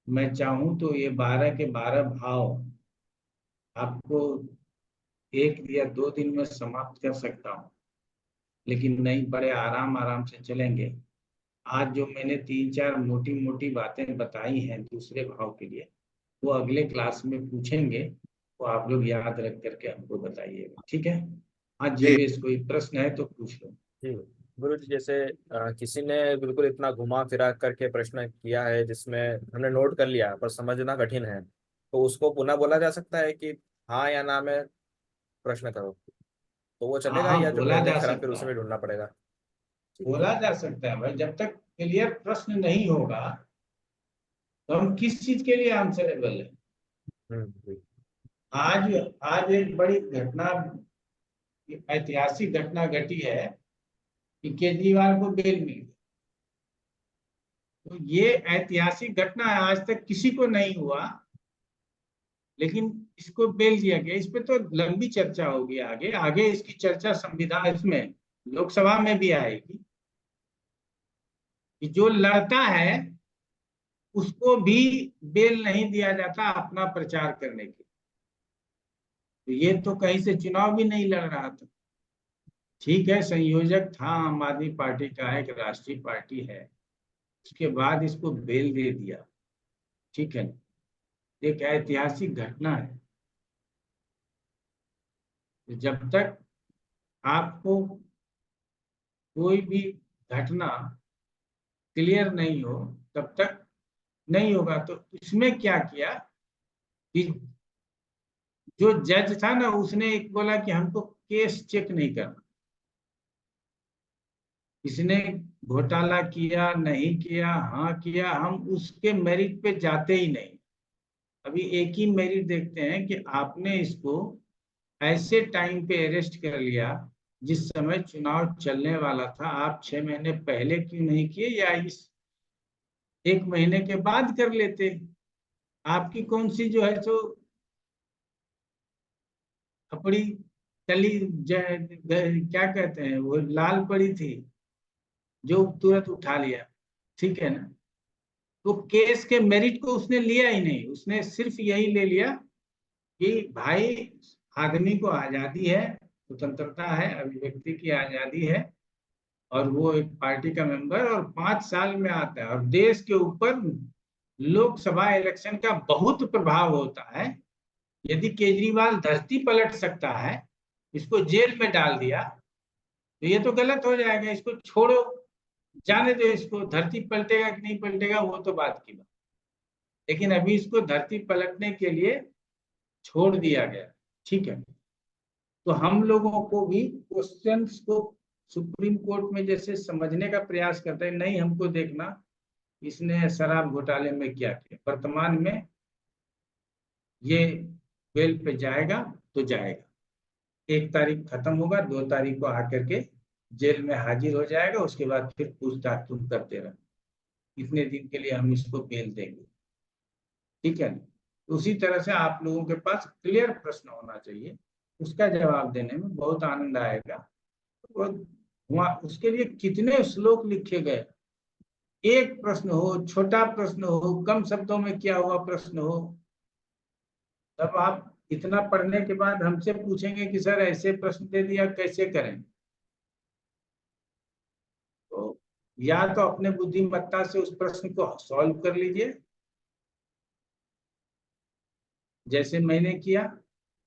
मैं चाहूँ तो ये 12 के 12 भाव आपको 1 या 2 दिन में समाप्त कर सकता हूँ, लेकिन नहीं, बड़े आराम आराम से चलेंगे। आज जो मैंने 3-4 मोटी मोटी बातें बताई हैं दूसरे भाव के लिए, वो अगले क्लास में पूछेंगे, वो आप लोग याद रख करके हमको बताइएगा, ठीक है। हाँ जी जीवेश, कोई प्रश्न है तो पूछ लो। जी गुरुजी, जैसे किसी ने बिल्कुल इतना घुमा फिरा करके प्रश्न किया है जिसमें हमने नोट कर लिया पर समझना कठिन है, तो उसको पुनः बोला जा सकता है कि हाँ या ना में प्रश्न करो, तो वो हाँ चलेगा, हाँ, या जो बोला पहले जा खरा फिर सकता है, उसमें ढूंढना पड़ेगा? बोला जा सकता है भाई। जब तक क्लियर प्रश्न नहीं होगा तो हम किस चीज के लिए आंसरेबल है। जी। आज आज एक बड़ी घटना, ऐतिहासिक घटना घटी है कि केजरीवाल को बेल मिल गई। तो ये ऐतिहासिक घटना है, आज तक किसी को नहीं हुआ, लेकिन इसको बेल दिया गया। इस पे तो लंबी चर्चा होगी, आगे आगे इसकी चर्चा संविधान इसमें लोकसभा में भी आएगी कि जो लड़ता है उसको भी बेल नहीं दिया जाता अपना प्रचार करने के। तो ये तो कहीं से चुनाव भी नहीं लड़ रहा था, ठीक है, संयोजक था आम आदमी पार्टी का, एक राष्ट्रीय पार्टी है, उसके बाद इसको बेल दे दिया, ठीक है। एक ऐतिहासिक घटना है। जब तक आपको कोई भी घटना क्लियर नहीं हो तब तक नहीं होगा। तो इसमें क्या किया कि जो जज था ना, उसने एक बोला कि हमको केस चेक नहीं करना, इसने घोटाला किया नहीं किया, हाँ किया, हम उसके मेरिट पे जाते ही नहीं। अभी एक ही मेरिट देखते हैं कि आपने इसको ऐसे टाइम पे अरेस्ट कर लिया जिस समय चुनाव चलने वाला था आप 6 महीने पहले क्यों नहीं किए, या इस 1 महीने के बाद कर लेते? आपकी कौन सी जो है सो अपनी तली क्या कहते हैं वो लाल पड़ी थी जो तुरंत उठा लिया, ठीक है ना? तो केस के मेरिट को उसने लिया ही नहीं, उसने सिर्फ यही ले लिया कि भाई आदमी को आजादी है, स्वतंत्रता है, अभिव्यक्ति की आजादी है, और वो एक पार्टी का मेंबर और 5 साल में आता है, और देश के ऊपर लोकसभा इलेक्शन का बहुत प्रभाव होता है। यदि केजरीवाल धरती पलट सकता है, इसको जेल में डाल दिया, तो ये तो गलत हो जाएगा। इसको छोड़ो, जाने दो, इसको धरती पलटेगा कि नहीं पलटेगा वो तो बात की बात, लेकिन अभी इसको धरती पलटने के लिए छोड़ दिया गया, ठीक है। तो हम लोगों को भी क्वेश्चंस को सुप्रीम कोर्ट में जैसे समझने का प्रयास करते हैं, नहीं हमको देखना इसने शराब घोटाले में क्या किया। वर्तमान में ये बेल पे जाएगा तो जाएगा, 1 तारीख खत्म होगा, 2 तारीख को आकर के जेल में हाजिर हो जाएगा, उसके बाद फिर पूछताछ तुम करते रहो, इतने दिन के लिए हम इसको बेल देंगे, ठीक है। उसी तरह से आप लोगों के पास क्लियर प्रश्न होना चाहिए, उसका जवाब देने में बहुत आनंद आएगा। वहाँ उसके लिए कितने श्लोक लिखे गए, एक प्रश्न हो, छोटा प्रश्न हो, कम शब्दों में किया हुआ प्रश्न हो, तब आप इतना पढ़ने के बाद हमसे पूछेंगे कि सर ऐसे प्रश्न दे दिया कैसे करें। तो या तो अपने बुद्धिमत्ता से उस प्रश्न को सॉल्व कर लीजिए जैसे मैंने किया,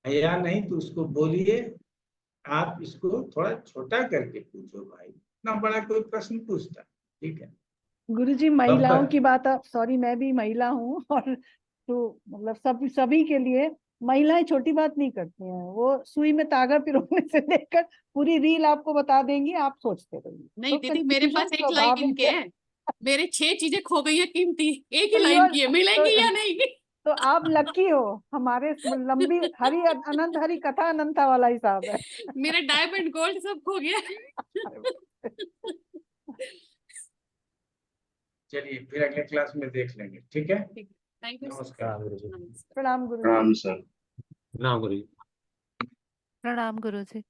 या नहीं तो उसको बोलिए आप इसको थोड़ा छोटा करके पूछो भाई, इतना बड़ा कोई प्रश्न पूछता, ठीक है। गुरुजी महिलाओं की बात, सॉरी मैं भी महिला हूँ, और तो मतलब सभी के लिए महिलाएं छोटी बात नहीं करती हैं, वो सुई में तागा पिरोने से लेकर पूरी रील आपको बता देंगी, आप सोचते रहिए। नहीं तो दीदी, मेरे confusion पास 1 लाइन स्वाभाविक इनके है। है, मेरे 6 चीजें खो गई है कीमती, एक ही तो लाइन की है, मिलेंगी या नहीं? तो आप लकी हो, हमारे लंबी हरी अनंत हरी कथा अनंता वाला हिसाब है। मेरा डायमंड गोल्ड सब खो गया। चलिए फिर अगले क्लास में देख लेंगे, ठीक है। थैंक यू नमस्कार। प्रणाम गुरु। राम सर। प्रणाम गुरुजी।